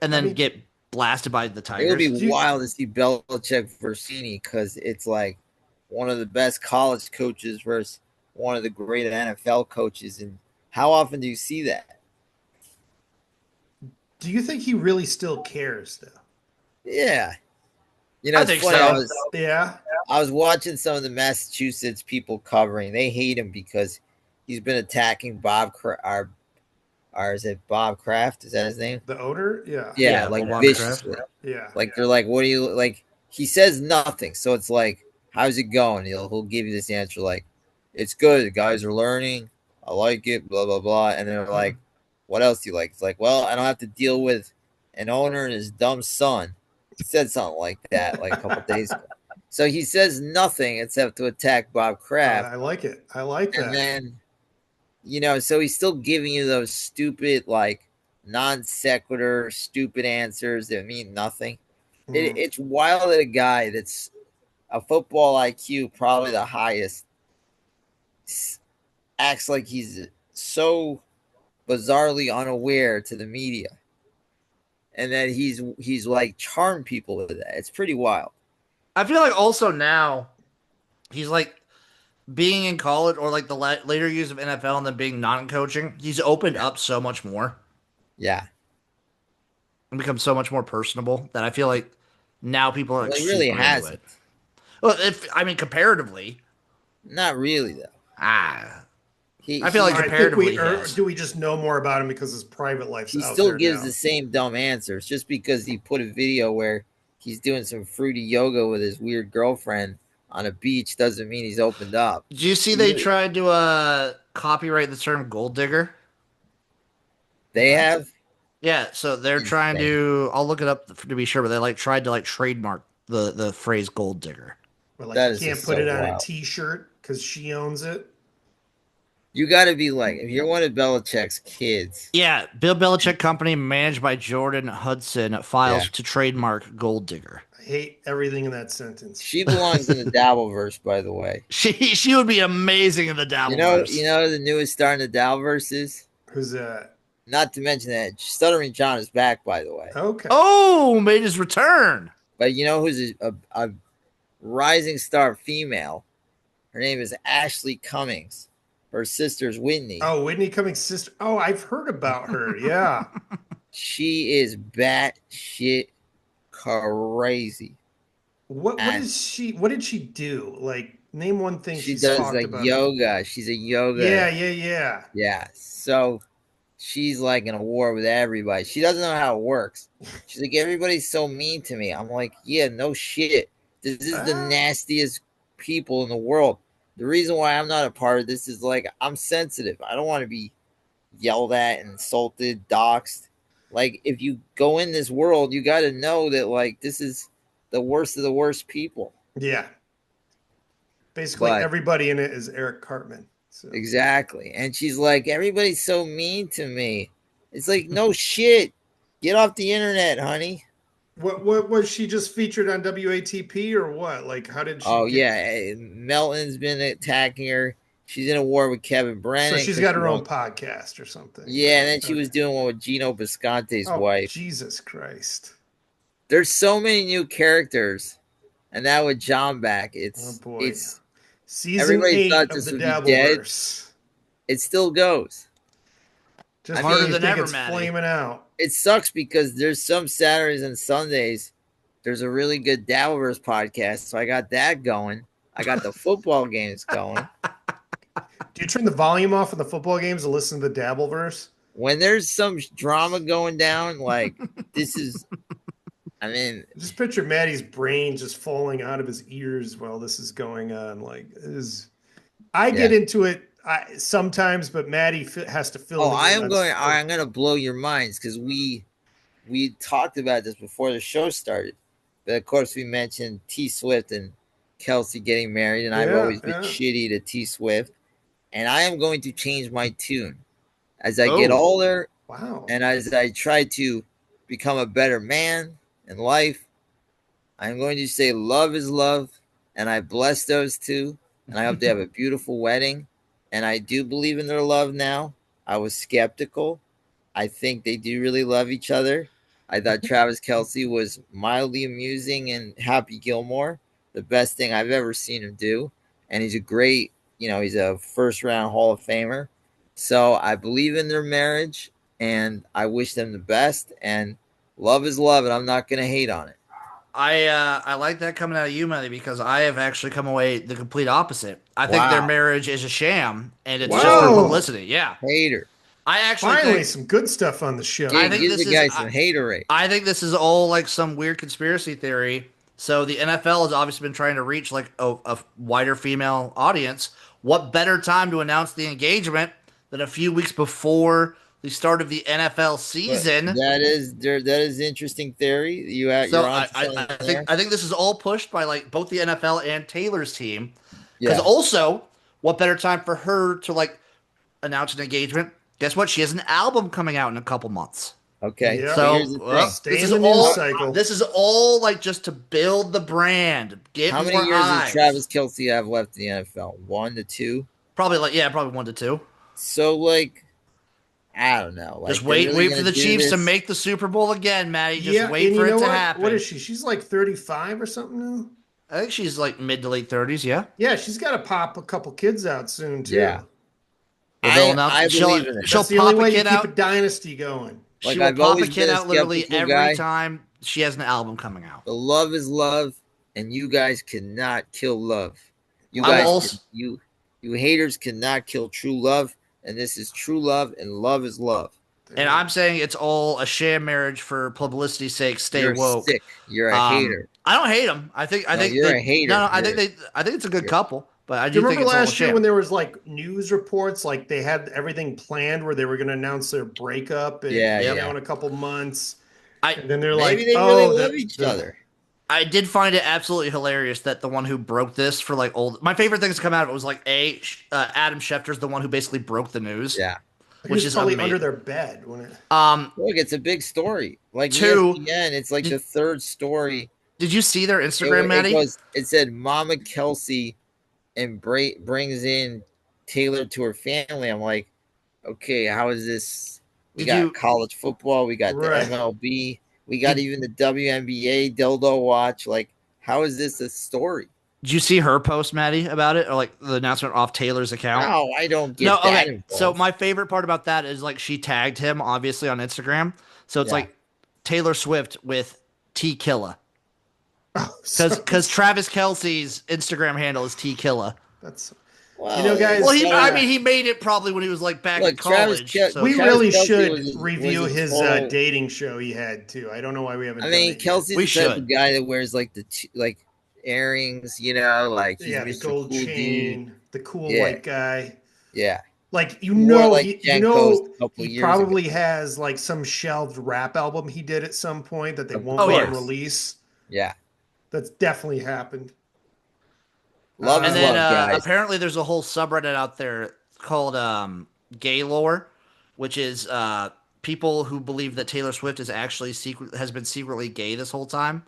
and then get blasted by the Tigers. It would be wild to see Belichick Versini because it's like one of the best college coaches versus one of the great NFL coaches. And how often do you see that? Do you think he really still cares, though? Yeah. I think funny. so. I was watching some of the Massachusetts people covering. They hate him because he's been attacking is it Bob Kraft? Is that his name? The owner? Yeah. Yeah, like viciously. Yeah. Like they're like, what do you like? He says nothing. So it's like, how's it going? He'll give you this answer like, it's good. The guys are learning. I like it, blah, blah, blah. And they're like, what else do you like? It's like, well, I don't have to deal with an owner and his dumb son. He said something like that like a couple days ago. So he says nothing except to attack Bob Kraft. I like it. I like that. And then, so he's still giving you those stupid, like, non sequitur, stupid answers that mean nothing. It's wild that a guy that's a football IQ, probably the highest, acts like he's so bizarrely unaware to the media, and that he's like charmed people with that. It's pretty wild. I feel like also now he's like being in college or like the later years of NFL and then being non-coaching. He's opened up so much more Yeah. and become so much more personable that I feel like now people are like Well, he really super into hasn't. it. Well, comparatively, Not really though. I feel like I think comparatively, we do we just know more about him because his private life's he out still there gives now. the same dumb answers just because he put a video where he's doing some fruity yoga with his weird girlfriend on a beach doesn't mean he's opened up. Did you see they tried to copyright the term gold digger? They What? have. Yeah, so they're trying to. I'll look it up to be sure, but they like tried to like trademark the phrase gold digger. But like That you is can't just put so it on a wild. T-shirt because she owns it. You got to be like, if you're one of Belichick's kids. Yeah, Bill Belichick Company, managed by Jordan Hudson, files Yeah. to trademark gold digger. I hate everything in that sentence. She belongs in the Dabbleverse, by the way. She would be amazing in the Dabbleverse. You know the newest star in the Dabbleverse is? Who's that? Not to mention that Stuttering John is back, by the way. Okay. Oh, made his return. But you know who's a rising star female? Her name is Ashley Cummings. Her sister's Whitney. Oh, Whitney Cummings' sister. Oh, I've heard about her. Yeah. She is batshit crazy. What is she? What did she do? Like, name one thing She she's does talked like about. yoga. She's a yoga. Yeah. Yeah. So she's like in a war with everybody. She doesn't know how it works. She's like, everybody's so mean to me. I'm like, yeah, no shit. This is the nastiest people in the world. The reason why I'm not a part of this is like I'm sensitive. I don't want to be yelled at, insulted, doxxed. Like if you go in this world, you got to know that like this is the worst of the worst people. Yeah. Basically, everybody in it is Eric Cartman. So. Exactly. And she's like, everybody's so mean to me. It's like, no shit. Get off the internet, honey. What was she just featured on WATP or what? Like, how did she? Yeah, Melton's been attacking her. She's in a war with Kevin Brennan. So she's got her own podcast or something. Yeah, and then she was doing one with Gino Bisconte's wife. Jesus Christ! There's so many new characters, and now with John back, it's season 8 thought of this the would be dead. Dabbleverse. It still goes. Just harder than ever, man. Flaming out. It sucks because there's some Saturdays and Sundays. There's a really good Dabbleverse podcast, so I got that going. I got the football games going. Do you turn the volume off in the football games to listen to the Dabbleverse? When there's some drama going down, like this is, I mean, just picture Maddie's brain just falling out of his ears while this is going on. Like, I get into it sometimes, but Maddie has to fill. I'm going to blow your minds because we talked about this before the show started. But of course, we mentioned T Swift and Kelsey getting married, and I've always been shitty to T Swift. And I am going to change my tune as I get older. Wow. And as I try to become a better man in life, I'm going to say love is love. And I bless those two. And I hope they have a beautiful wedding. And I do believe in their love now. I was skeptical. I think they do really love each other. I thought Travis Kelce was mildly amusing and Happy Gilmore, the best thing I've ever seen him do. And he's a great, he's a first-round Hall of Famer. So I believe in their marriage, and I wish them the best. And love is love, and I'm not going to hate on it. I like that coming out of you, Matty, because I have actually come away the complete opposite. I think their marriage is a sham, and it's just for publicity. Yeah, hater. I actually finally some good stuff on the show. I think give the guy some haterade. I think this is all like some weird conspiracy theory. So the NFL has obviously been trying to reach like a wider female audience. What better time to announce the engagement than a few weeks before the start of the NFL season? That is interesting theory. I think this is all pushed by like both the NFL and Taylor's team. Because also, what better time for her to like announce an engagement? Guess what? She has an album coming out in a couple months. Okay, Yeah. so here's the thing. Stay in the news cycle. This is all like just to build the brand, get How more many years eyes. does Travis Kelce have left in the NFL? 1 to 2? Probably 1 to 2. So, like, I don't know. Like, Just they're wait really for gonna the do Chiefs to this? make the Super Bowl again, Maddie. Just Yeah, wait and for you it know to what? happen. What is she? She's like 35 or something now. I think she's like mid to late 30s. Yeah. Yeah, she's got to pop a couple kids out soon too. Yeah. Well, they'll announce I she'll believe in it. she'll That's the only pop a way you kid keep a out. dynasty going. She Like, will I've pop a always kid been a out literally skeptical every guy. time she has an album coming out. The love is love, and you guys cannot kill love. You I will guys, also- you haters cannot kill true love, and this is true love, and love is love. And I'm saying it's all a sham marriage for publicity's sake. Stay You're woke. sick. You're a hater. I don't hate them. I think you're a hater. No, I think it's a good couple. But I Do you do think remember it's all a last year sham. when there was like news reports, like they had everything planned where they were going to announce their breakup in, in a couple months, and then they're Maybe like, they really love each other. I did find it absolutely hilarious that the one who broke this for like old. My favorite things to come out of it was like Adam Schefter's the one who basically broke the news. Yeah, which is probably under their bed when it. Look, it's a big story. Like two, ESPN, it's like the third story. Did you see their Instagram, Maddie? It said Mama Kelsey and brings in Taylor to her family. I'm like, okay, how is this? We got college football, we got the MLB, we got even the WNBA dildo watch. Like, how is this a story? Did you see her post, Maddie, about it, or like the announcement off Taylor's account? No, I don't get that. Involved. So my favorite part about that is like she tagged him obviously on Instagram. So it's like Taylor Swift with T Killa. Because Travis Kelce's Instagram handle is T Killa. That's guys. Well, he made it probably when he was like back in college. We really should review his dating show he had too. I don't know why we haven't. I mean, Kelsey's the type of guy that wears like the earrings, like he's the gold cool chain, the cool white guy. Yeah. Like he probably has like some shelved rap album he did at some point that they won't let him release. Yeah. That's definitely happened. Love and then guys. Apparently there's a whole subreddit out there called Gay Lore, which is people who believe that Taylor Swift has been secretly gay this whole time.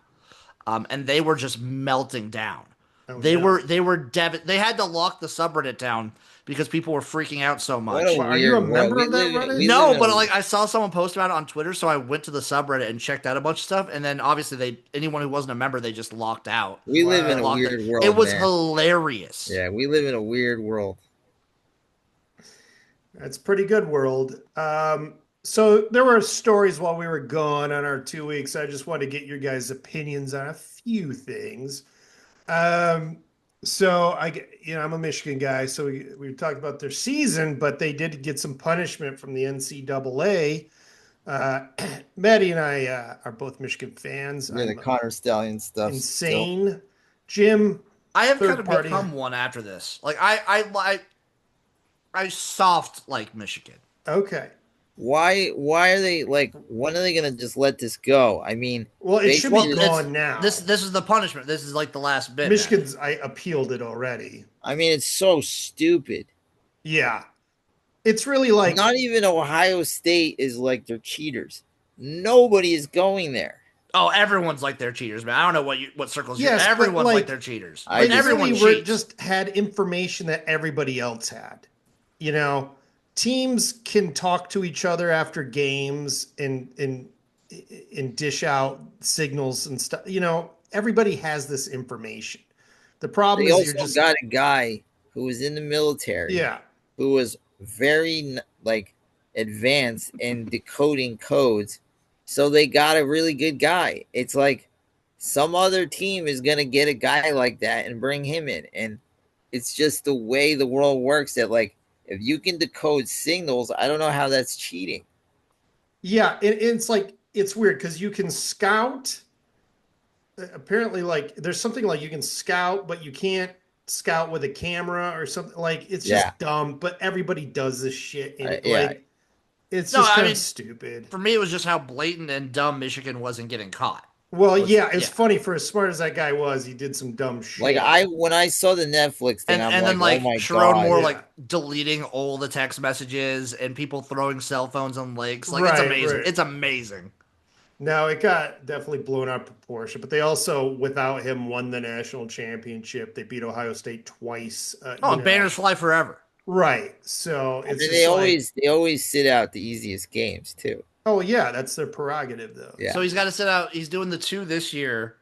And they were just melting down. They had to lock the subreddit down because people were freaking out so much. Are you a member of that Reddit? No, but like I saw someone post about it on Twitter, so I went to the subreddit and checked out a bunch of stuff, and then obviously anyone who wasn't a member, they just locked out. We live in a weird world. It was hilarious. Yeah, we live in a weird world. That's a pretty good world. So there were stories while we were gone on our 2 weeks. I just wanted to get your guys' opinions on a few things. So I'm a Michigan guy, so we talked about their season, but they did get some punishment from the NCAA. Maddie and I are both Michigan fans. Yeah, the Connor Stallion stuff. Insane. Still. Jim, I have kind of become one after this. Like I soft like Michigan. Okay. Why are they like? When are they gonna just let this go? I mean, it should be gone now. This is the punishment. This is like the last bit. Michigan's I appealed it already. I mean, it's so stupid. Yeah, it's really like not even Ohio State is like they're cheaters. Nobody is going there. Oh, everyone's like they're cheaters, man. I don't know what circles. Yes, everyone's like they're cheaters. Everyone just had information that everybody else had. Teams can talk to each other after games and dish out signals and stuff. Everybody has this information. The problem is you also got a guy who was in the military. Yeah. Who was very advanced in decoding codes. So they got a really good guy. It's like some other team is going to get a guy like that and bring him in. And it's just the way the world works that if you can decode signals, I don't know how that's cheating. Yeah, it's it's weird because you can scout. Apparently, there's something like you can scout, but you can't scout with a camera or something. It's just dumb, but everybody does this shit. And it's just kind of stupid. For me, it was just how blatant and dumb Michigan wasn't getting caught. Well, yeah, it's funny for as smart as that guy was, he did some dumb shit. Like when I saw the Netflix thing, I'm and like, then oh like my Sharon god. Moore like deleting all the text messages and people throwing cell phones on lakes. Like it's Right, amazing. right. It's amazing. No, it got definitely blown out of proportion, but they also, without him, won the national championship. They beat Ohio State twice. Oh, and banners fly forever. Right. So I it's mean, just like, they always sit out the easiest games too. oh yeah, that's their prerogative though. Yeah. So he's got to sit out. He's doing the 2 this year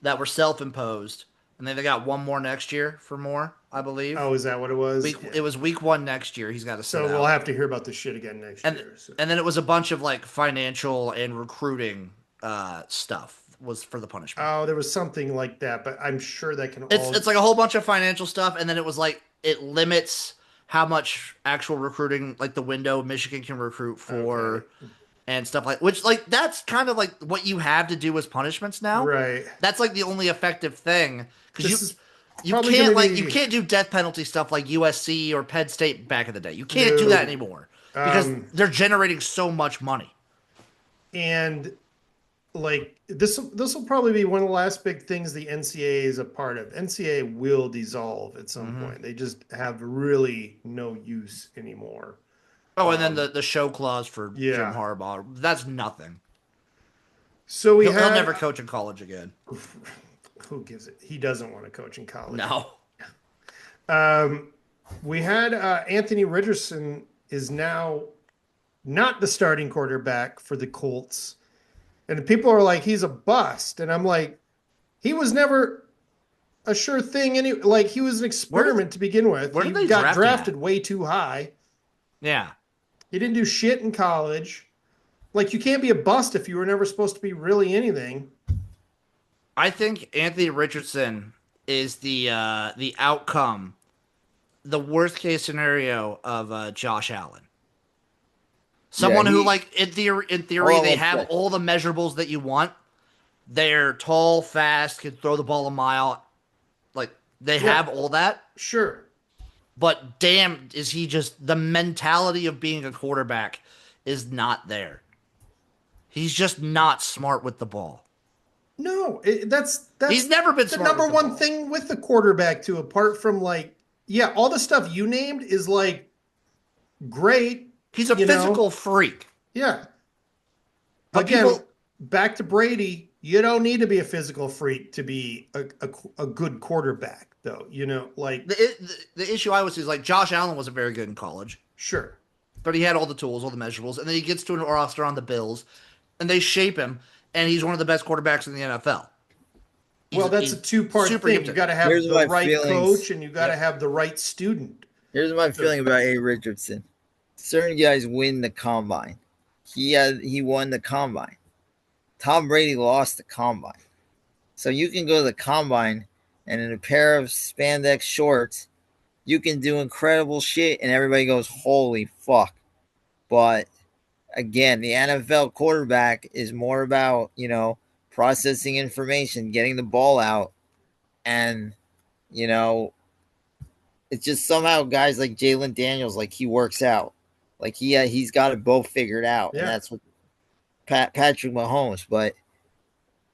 that were self-imposed, and then they got 1 more next year for more, I believe. Oh, is that what it was? It was week 1 next year. He's got to sit out. So we'll have to hear about this shit again next year. So. And then it was a bunch of like financial and recruiting stuff was for the punishment. Oh, there was something like that, but I'm sure that can. It's like a whole bunch of financial stuff, and then it was like it limits how much actual recruiting, like the window Michigan can recruit for. Okay. And stuff which that's kind of like what you have to do as punishments now. Right. That's like the only effective thing because you can't do death penalty stuff like USC or Penn State back in the day. You can't do that anymore because they're generating so much money. And like this will probably be one of the last big things the NCAA is a part of. NCAA will dissolve at some point. They just have really no use anymore. Oh, and then the show clause for Jim Harbaugh. That's nothing. So he'll never coach in college again. Who gives it? He doesn't want to coach in college. No. We had Anthony Richardson is now not the starting quarterback for the Colts. And people are like, he's a bust. And I'm like, he was never a sure thing. He was an experiment to begin with. He got drafted way too high. Yeah. He didn't do shit in college. Like, you can't be a bust if you were never supposed to be really anything. I think Anthony Richardson is the outcome, the worst case scenario of Josh Allen. Someone who, like, in theory, they have all the measurables that you want. They're tall, fast, can throw the ball a mile. Like, they have all that. Sure. But damn, is he just, the mentality of being a quarterback is not there. He's just not smart with the ball. No, that's he's never been the number one thing with the quarterback too, apart from all the stuff you named is like great. He's a physical freak. Yeah. But again, back to Brady, you don't need to be a physical freak to be a good quarterback, though. The issue I would see is like Josh Allen wasn't very good in college. Sure. But he had all the tools, all the measurables, and then he gets to an roster on the Bills, and they shape him, and he's one of the best quarterbacks in the NFL. That's a two-part thing. Gifted. You got to have the right coach, and you got to have the right student. Here's my feeling about A. Richardson. Certain guys win the combine. He won the combine. Tom Brady lost the combine. So you can go to the combine, and in a pair of spandex shorts, you can do incredible shit, and everybody goes, holy fuck. But again, the NFL quarterback is more about, processing information, getting the ball out. And, it's just somehow guys like Jalen Daniels, like he works out. Like he's got it both figured out. Yeah. And that's what Patrick Mahomes. But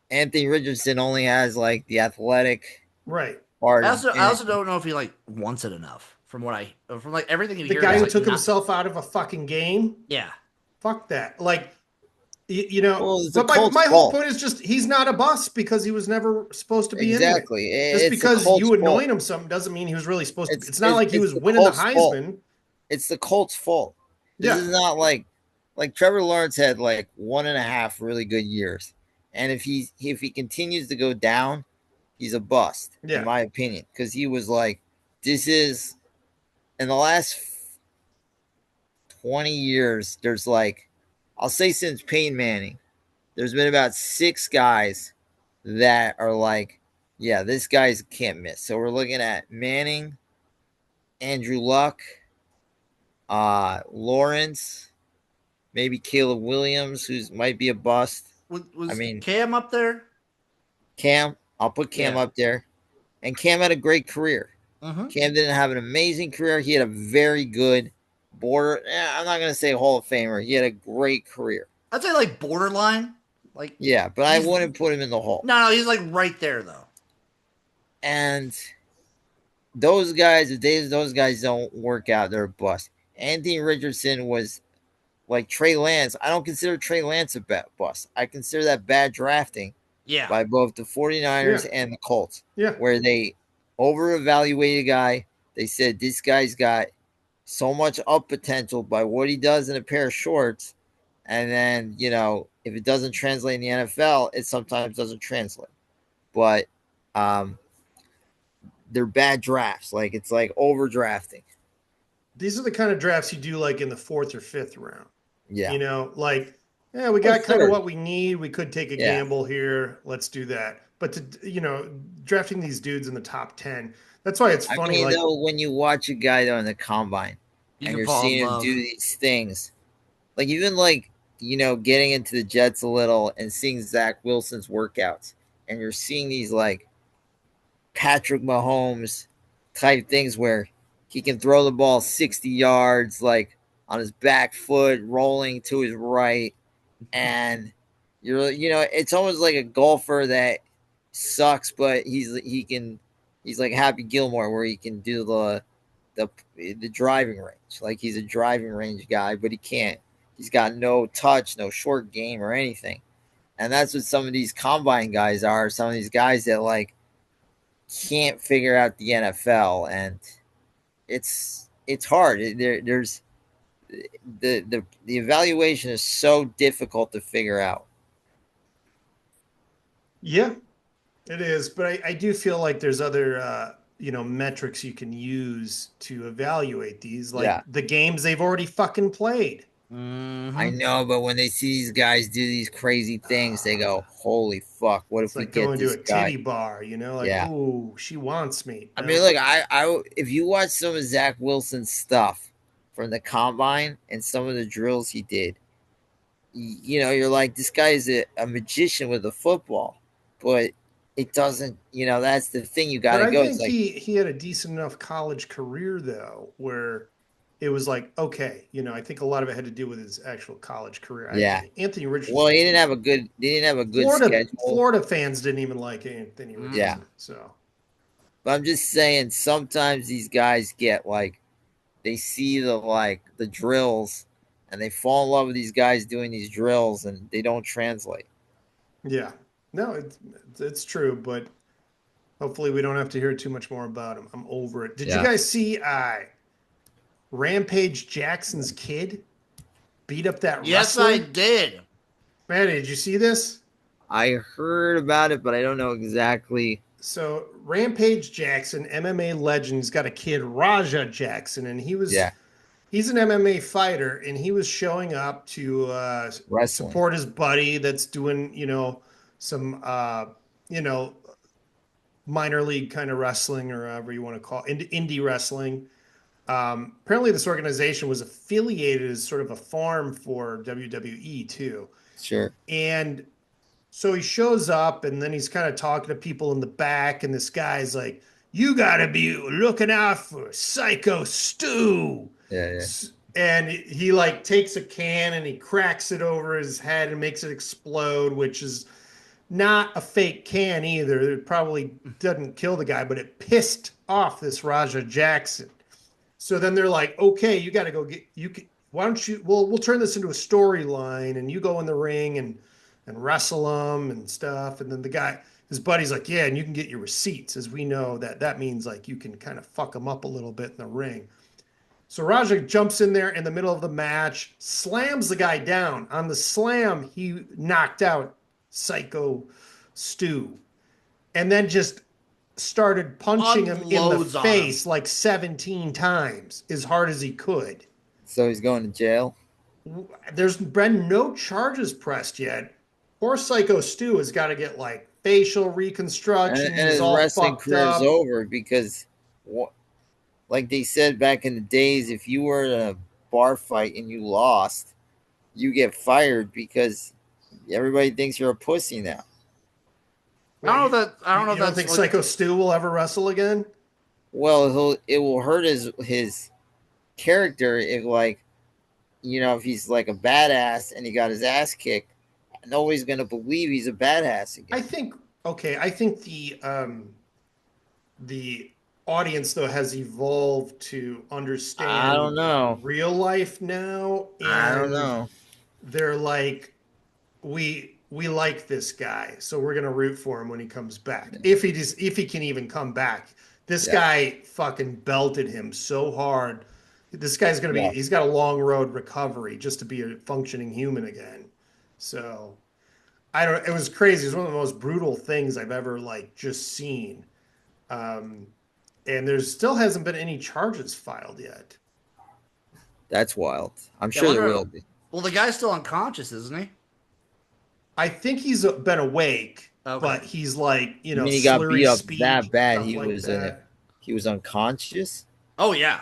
Anthony Richardson only has like the athletic part. I also don't know if he wants it enough from everything you hear. The guy who took himself out of a fucking game. Yeah. Fuck that. But my whole point is just he's not a bust because he was never supposed to be exactly. In it. Just because you anoint him something doesn't mean he was really supposed to be. It's not like he was winning the Heisman. Fault. It's the Colts' fault. This is not like Trevor Lawrence had 1.5 really good years. And if he continues to go down, he's a bust, in my opinion. Because he was this is in the last 20 years, there's I'll say since Peyton Manning, there's been about 6 guys that are this guy's can't miss. So we're looking at Manning, Andrew Luck, Lawrence, maybe Caleb Williams, who might be a bust. Was Cam up there? Cam, I'll put Cam up there. And Cam had a great career. Mm-hmm. Cam didn't have an amazing career. He had a very good I'm not going to say Hall of Famer. He had a great career. I'd say borderline. Like, yeah, but I wouldn't put him in the Hall. No, he's like right there though. And those guys, if those guys don't work out, they're a bust. Anthony Richardson was like Trey Lance. I don't consider Trey Lance a bust. I consider that bad drafting by both the 49ers and the Colts, where they over-evaluated a guy. They said this guy's got so much up potential by what he does in a pair of shorts, and then, if it doesn't translate in the NFL, it sometimes doesn't translate. But they're bad drafts. Like, it's like overdrafting. These are the kind of drafts you do like in the 4th or 5th round. Yeah. We got kind of what we need. We could take a gamble here. Let's do that. But drafting these dudes in the top 10, that's why it's funny. Though, when you watch a guy though in the combine and you're seeing him do these things, like even getting into the Jets a little and seeing Zach Wilson's workouts, and you're seeing these like Patrick Mahomes type things where he can throw the ball 60 yards, like on his back foot, rolling to his right. And it's almost like a golfer that sucks, but he's like Happy Gilmore, where he can do the driving range. Like, he's a driving range guy, but he's got no touch, no short game or anything. And that's what some of these combine guys are. Some of these guys that like can't figure out the NFL, and it's hard. There's the evaluation is so difficult to figure out. Yeah, it is. But I do feel like there's other metrics you can use to evaluate these, like the games they've already fucking played. Mm-hmm. I know, but when they see these guys do these crazy things, they go, "Holy fuck! What if we get going this to a guy?" titty bar, ooh, she wants me. I mean, look, I if you watch some of Zach Wilson's stuff from the combine and some of the drills he did, you're like, this guy is a magician with a football, but it doesn't. That's the thing. You got to go. I think he had a decent enough college career though, where it was like, okay, I think a lot of it had to do with his actual college career. Yeah, Anthony Richardson. Well, he didn't have a good schedule. Florida fans didn't even like Anthony Richardson. Yeah. So, but I'm just saying, sometimes these guys get like, they see the drills, and they fall in love with these guys doing these drills, and they don't translate. Yeah, no, it's true, but hopefully we don't have to hear too much more about him. I'm over it. Did you guys see Rampage Jackson's kid beat up that wrestler? Yes, I did. Man, did you see this? I heard about it, but I don't know exactly. So Rampage Jackson, MMA legend, he's got a kid, Raja Jackson, and he's an MMA fighter, and he was showing up to support his buddy that's doing, some, minor league kind of wrestling, or however you want to call it, indie wrestling. Apparently this organization was affiliated as sort of a farm for WWE too. Sure. And so he shows up, and then he's kind of talking to people in the back, and this guy's like, "You got to be looking out for Psycho Stu." Yeah. And he like takes a can and he cracks it over his head and makes it explode, which is not a fake can either. It probably doesn't kill the guy, but it pissed off this Raja Jackson. So then they're like, "Okay, you got to go why don't you, we'll turn this into a storyline, and you go in the ring and wrestle him and stuff." And then his buddy's like, "Yeah, and you can get your receipts," as we know that means like you can kind of fuck him up a little bit in the ring. So Raja jumps in there in the middle of the match, slams the guy down. On the slam, he knocked out Psycho Stu, and then just started punching him in the face like 17 times as hard as he could. So he's going to jail? There's been no charges pressed yet. Poor Psycho Stu has got to get like facial reconstruction. And his wrestling career is over because, like they said back in the days, if you were in a bar fight and you lost, you get fired because everybody thinks you're a pussy now. I don't think Psycho Stu will ever wrestle again. Well, it will hurt his character if, like, if he's like a badass and he got his ass kicked, nobody's gonna believe he's a badass I again. think I think the audience though has evolved to I don't understand know. real life now, I don't and know. they're like, we like this guy, so we're gonna root for him when he comes back. If he can even come back. This Yeah. guy fucking belted him so hard. This guy's gonna be Yeah. he's got a long road recovery just to be a functioning human again. So I don't it was crazy. It was one of the most brutal things I've ever like just seen. Um, and there still hasn't been any charges filed yet. That's wild. I'm Yeah, I sure there wonder. will be. Well, the guy's still unconscious, isn't he? I think he's been awake, Okay. but he's like, You mean he got beat slurry up that speech, bad? stuff like that. He was unconscious. Oh yeah.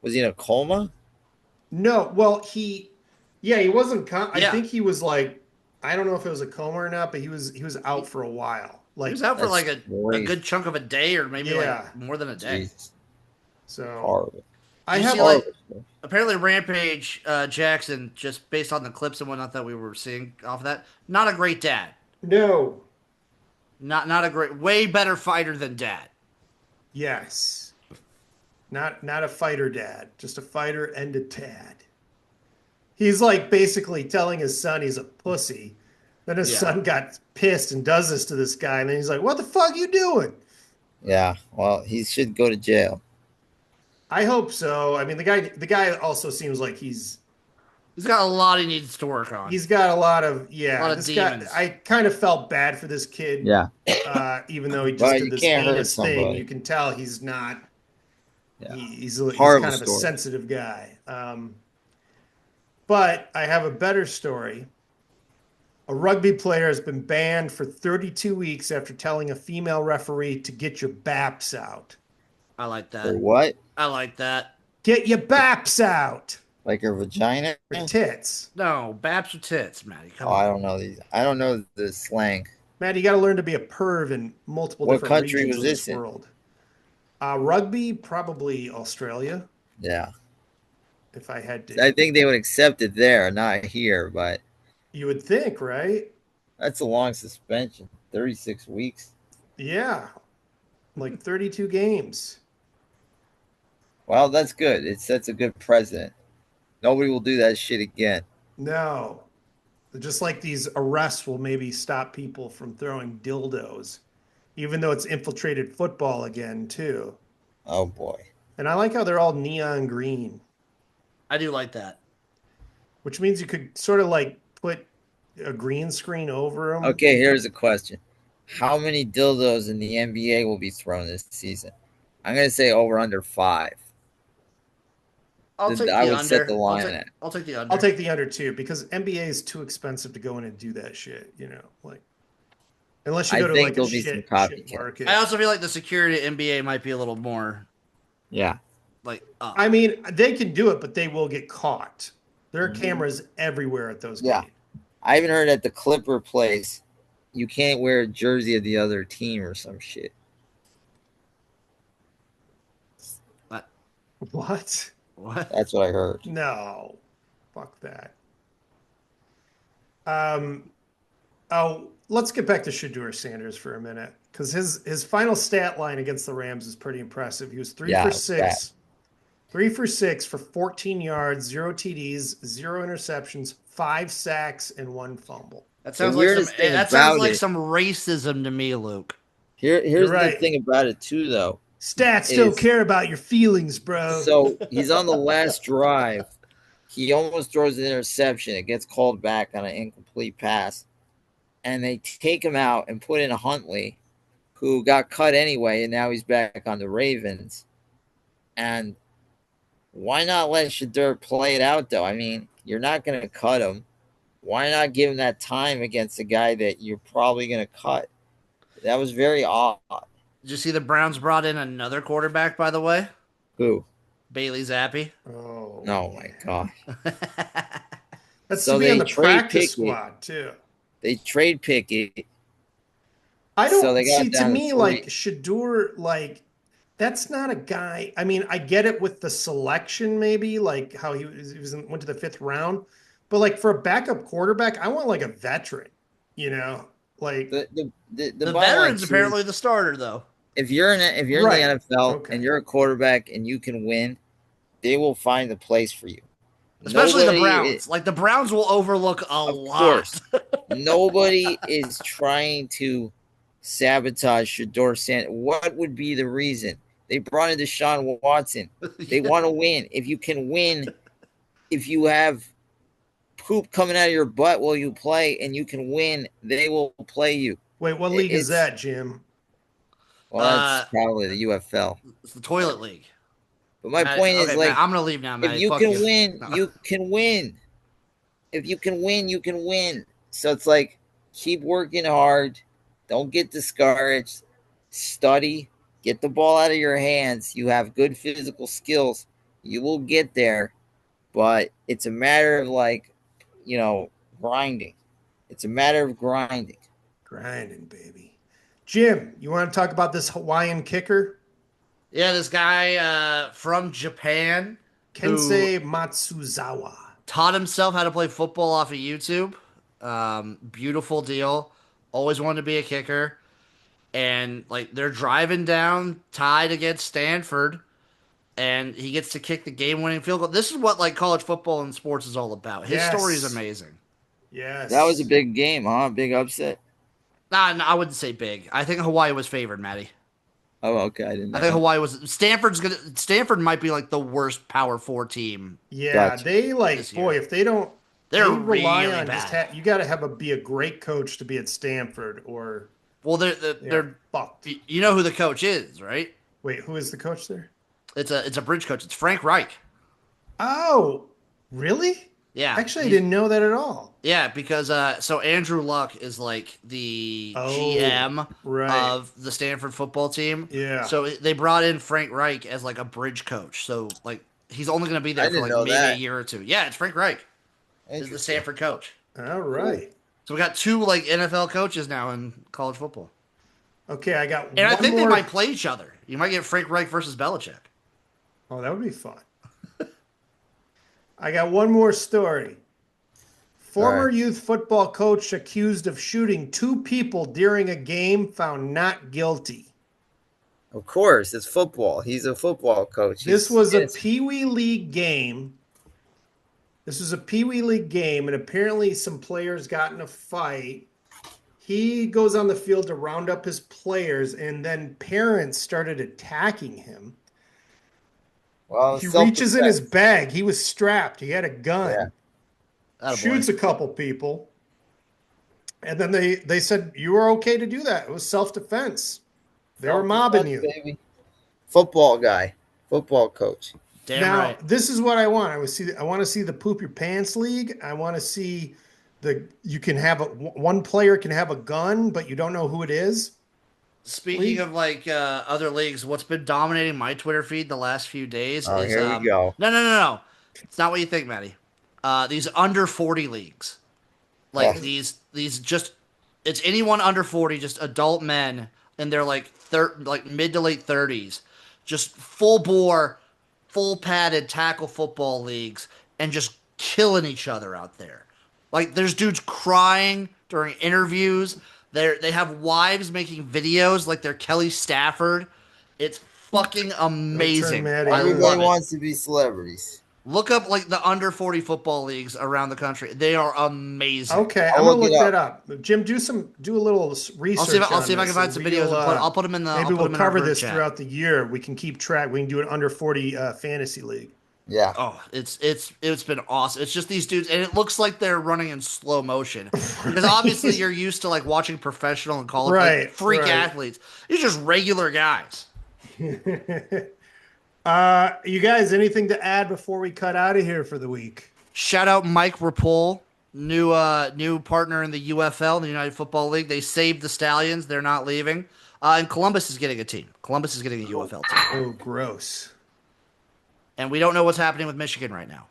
Was he in a coma? No, well, yeah, he wasn't. I Yeah. think he was like, I don't know if it was a coma or not, but he was out for a while. He was Like, out for That's like a crazy. good chunk of a day, or maybe like yeah. more than a day. Jesus, So horrible, I Did you see have, like horrible. apparently Rampage Jackson, just based on the clips and whatnot that we were seeing off of that, not a great dad. no, Not a great, way better fighter than dad. yes, not a fighter dad, just a fighter and a dad. He's like basically telling his son he's a pussy. Then his Yeah. son got pissed and does this to this guy, and then he's like, "What the fuck you doing?" Yeah. Well, he should go to jail. I hope so. I mean, the guy also seems like He's got a lot he needs to work on. he's got a lot of A lot of this guy. demons. I kind of felt bad for this kid, Yeah. even though he just Well, did you this can't hurt heinous thing. somebody. You can tell he's not. Yeah. He's Horrible kind of a story. sensitive guy. But I have a better story. A rugby player has been banned for 32 weeks after telling a female referee to get your baps out. I like For that. what? I like that. Get your baps out. Like her vagina? Or tits. No, Baps or tits, Matty. Come Oh, I on. don't know these. I don't know the slang. Matt, you got to learn to be a perv in multiple What different country regions was of this this in? world. Rugby, probably Australia, Yeah. if I had I to. think they would accept it there, not here, but You would think, right? that's a long suspension. 36 weeks. Yeah. Like 32 games. Well, that's good. It sets a good precedent. Nobody will do that shit again. No. Just like these arrests will maybe stop people from throwing dildos, even though it's infiltrated football again, too. Oh boy. And I like how they're all neon green, I do like that. which means you could sort of like put a green screen over them. Okay, here's a question. How many dildos in the NBA will be thrown this season? I'm going to say over under 5. I'll take I the would under. set the line at. I'll take the under. I'll take the under too because NBA is too expensive to go in and do that shit. Like unless you I go to think like a there'll be shit some copycat. market. I also feel like the security at NBA might be a little more Yeah. like up. I mean, they can do it, but they will get caught. There are cameras everywhere at those Yeah. games. I even heard at the Clipper place, you can't wear a jersey of the other team or some shit. What? What? That's what I heard. No. Fuck that. Let's get back to Shadur Sanders for a minute because his final stat line against the Rams is pretty impressive. He was three Yeah, for it was six, 3 for 6 for 14 yards, 0 TDs, 0 interceptions, 5 sacks, and 1 fumble. That sounds The like weirdest thing about it- some racism to me, Luke. Here's You're right. the thing about it too, though. Stats don't Is- care about your feelings, bro. So he's on the last drive. He almost throws an interception. It gets called back on an incomplete pass. And they take him out and put in a Huntley, who got cut anyway, and now he's back on the Ravens. And why not let Shadur play it out, though? I mean, you're not going to cut him. Why not give him that time against a guy that you're probably going to cut? That was very odd. Did you see the Browns brought in another quarterback, by the way? Who? Bailey Zappi. Oh, Oh, my God. That's So to be they on the trade practice Pickett. squad too. They trade Pickett. I don't So they got see. To down to me, 3. like Shadur, like that's not a guy. I mean, I get it with the selection, maybe like how he was went to the 5th round, But like for a backup quarterback, I want like a veteran, you know, like The The bottom line veteran's too is apparently the starter, though. if you're in the right. NFL and Okay. you're a quarterback and you can win, they will find a place for you. Especially the Nobody, Browns. Like, the Browns will overlook a of lot. course, nobody is trying to sabotage Shador Sanders. What would be the reason? They brought in Deshaun Watson. They Yeah. want to win. If you can win, if you have poop coming out of your butt while you play and you can win, they will play you. Wait, what league is It's that, Jim? well, that's probably the UFL. It's the toilet league. But my Matt, point is okay, Matt, like I'm gonna leave now, if Matty. you Fuck can you. win, No. you can win. If you can win, you can win. So it's like keep working hard. Don't get discouraged. Study. Get the ball out of your hands. You have good physical skills. You will get there. But it's a matter of like, grinding. It's a matter of grinding. Grinding, baby. Jim, you want to talk about this Hawaiian kicker? Yeah, this guy from Japan who Kensei Matsuzawa. taught himself how to play football off of YouTube. Beautiful deal. Always wanted to be a kicker. And like they're driving down, tied against Stanford, and he gets to kick the game-winning field goal. This is what like college football and sports is all about. His story is Yes. amazing. Yes. That was a big game, huh? Big upset. Nah, no, I wouldn't say big. I think Hawaii was favored, Matty. Oh, okay. I didn't know. I think Hawaii was. Stanford might be like the worst Power 4 team. Yeah, Gotcha. they like This boy, year. if they don't, They're they rely really on bad. you got to have be a great coach to be at Stanford, or Well, they're fucked. you know who the coach is, right? Wait, who is the coach there? It's a bridge coach. It's Frank Reich. Oh, really? Yeah, Actually, I didn't know that at all. Yeah, because so Andrew Luck is like the GM right. of the Stanford football team. Yeah. So they brought in Frank Reich as like a bridge coach. So like he's only going to be there I for didn't like know maybe a that. year or two. Yeah, it's Frank Reich is the Stanford coach. All right. So we got two like NFL coaches now in college football. Okay, I got And I one think more. they might play each other. You might get Frank Reich versus Belichick. Oh, that would be fun. I got one more story. Former right. youth football coach accused of shooting 2 people during a game found not guilty. Of course, it's football. He's a football coach. This was a Pee Wee League game. And apparently some players got in a fight. He goes on the field to round up his players, and then parents started attacking him. Well, he reaches in his bag. He was strapped. He had a gun. Yeah. Shoots a couple people. And then they said, you were okay to do that. It was self-defense. They were mobbing you. Baby. Football guy. Football coach. Damn now, right. this is what I want. I want to see the poop your pants league. I want to see you can have one player can have a gun, but you don't know who it is. Speaking of like other leagues, what's been dominating my Twitter feed the last few days is here we go. No. It's not what you think, Matty. These under 40 leagues. Like these just it's anyone under 40, just adult men and they're like mid to late 30s. Just full bore, full padded tackle football leagues and just killing each other out there. Like there's dudes crying during interviews. They have wives making videos like they're Kelly Stafford. It's fucking amazing. Everybody wants to be celebrities. Look up like the under 40 football leagues around the country. They are amazing. Okay, I'm gonna look that up. Jim, do a little research. I'll see if I can find some videos. I'll put them in the. Maybe we'll cover this chat. throughout the year. We can keep track. We can do an under 40 fantasy league. Yeah. Oh, it's been awesome. It's just these dudes, and it looks like they're running in slow motion because obviously you're used to like watching professional and college like, freak athletes. These are just regular guys. You guys, anything to add before we cut out of here for the week? Shout out Mike Rapole, new partner in the UFL, the United Football League. They saved the Stallions. They're not leaving. And Columbus is getting a team. Columbus is getting a UFL team. Oh, gross. And we don't know what's happening with Michigan right now.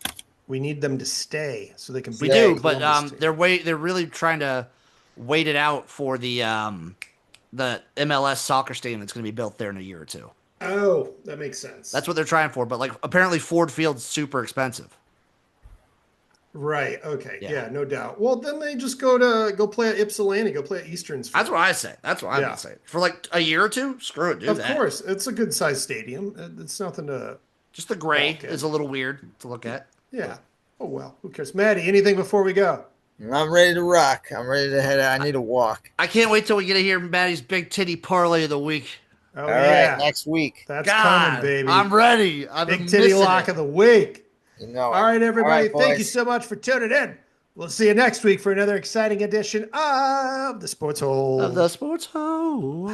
We need them to stay so they can. We do, but they're really trying to wait it out for the MLS soccer stadium that's going to be built there in a year or two. Oh, that makes sense. That's what they're trying for, but like apparently Ford Field's super expensive. Right. Okay. Yeah. Yeah, no doubt. Well, then they just go play at Ypsilanti, go play at Easterns. That's what I say. That's what I've been saying. For like a year or two, screw it, do Of that. course, it's a good sized stadium. It's nothing to. Just the gray balk at. is a little weird to look at. Yeah. Oh well, who cares, Maddie? Anything before we go? I'm ready to rock. I'm ready to head out. I need to walk. I can't wait till we get to hear Maddie's big titty parlay of the week. Oh All yeah, right, next week. that's God, coming, baby. I'm ready. I've Big been titty missing lock it. of the week. You know. All right, everybody. All right, thank you boys. so much for tuning in. We'll see you next week for another exciting edition of the Sports Hole. Of the Sports Hole.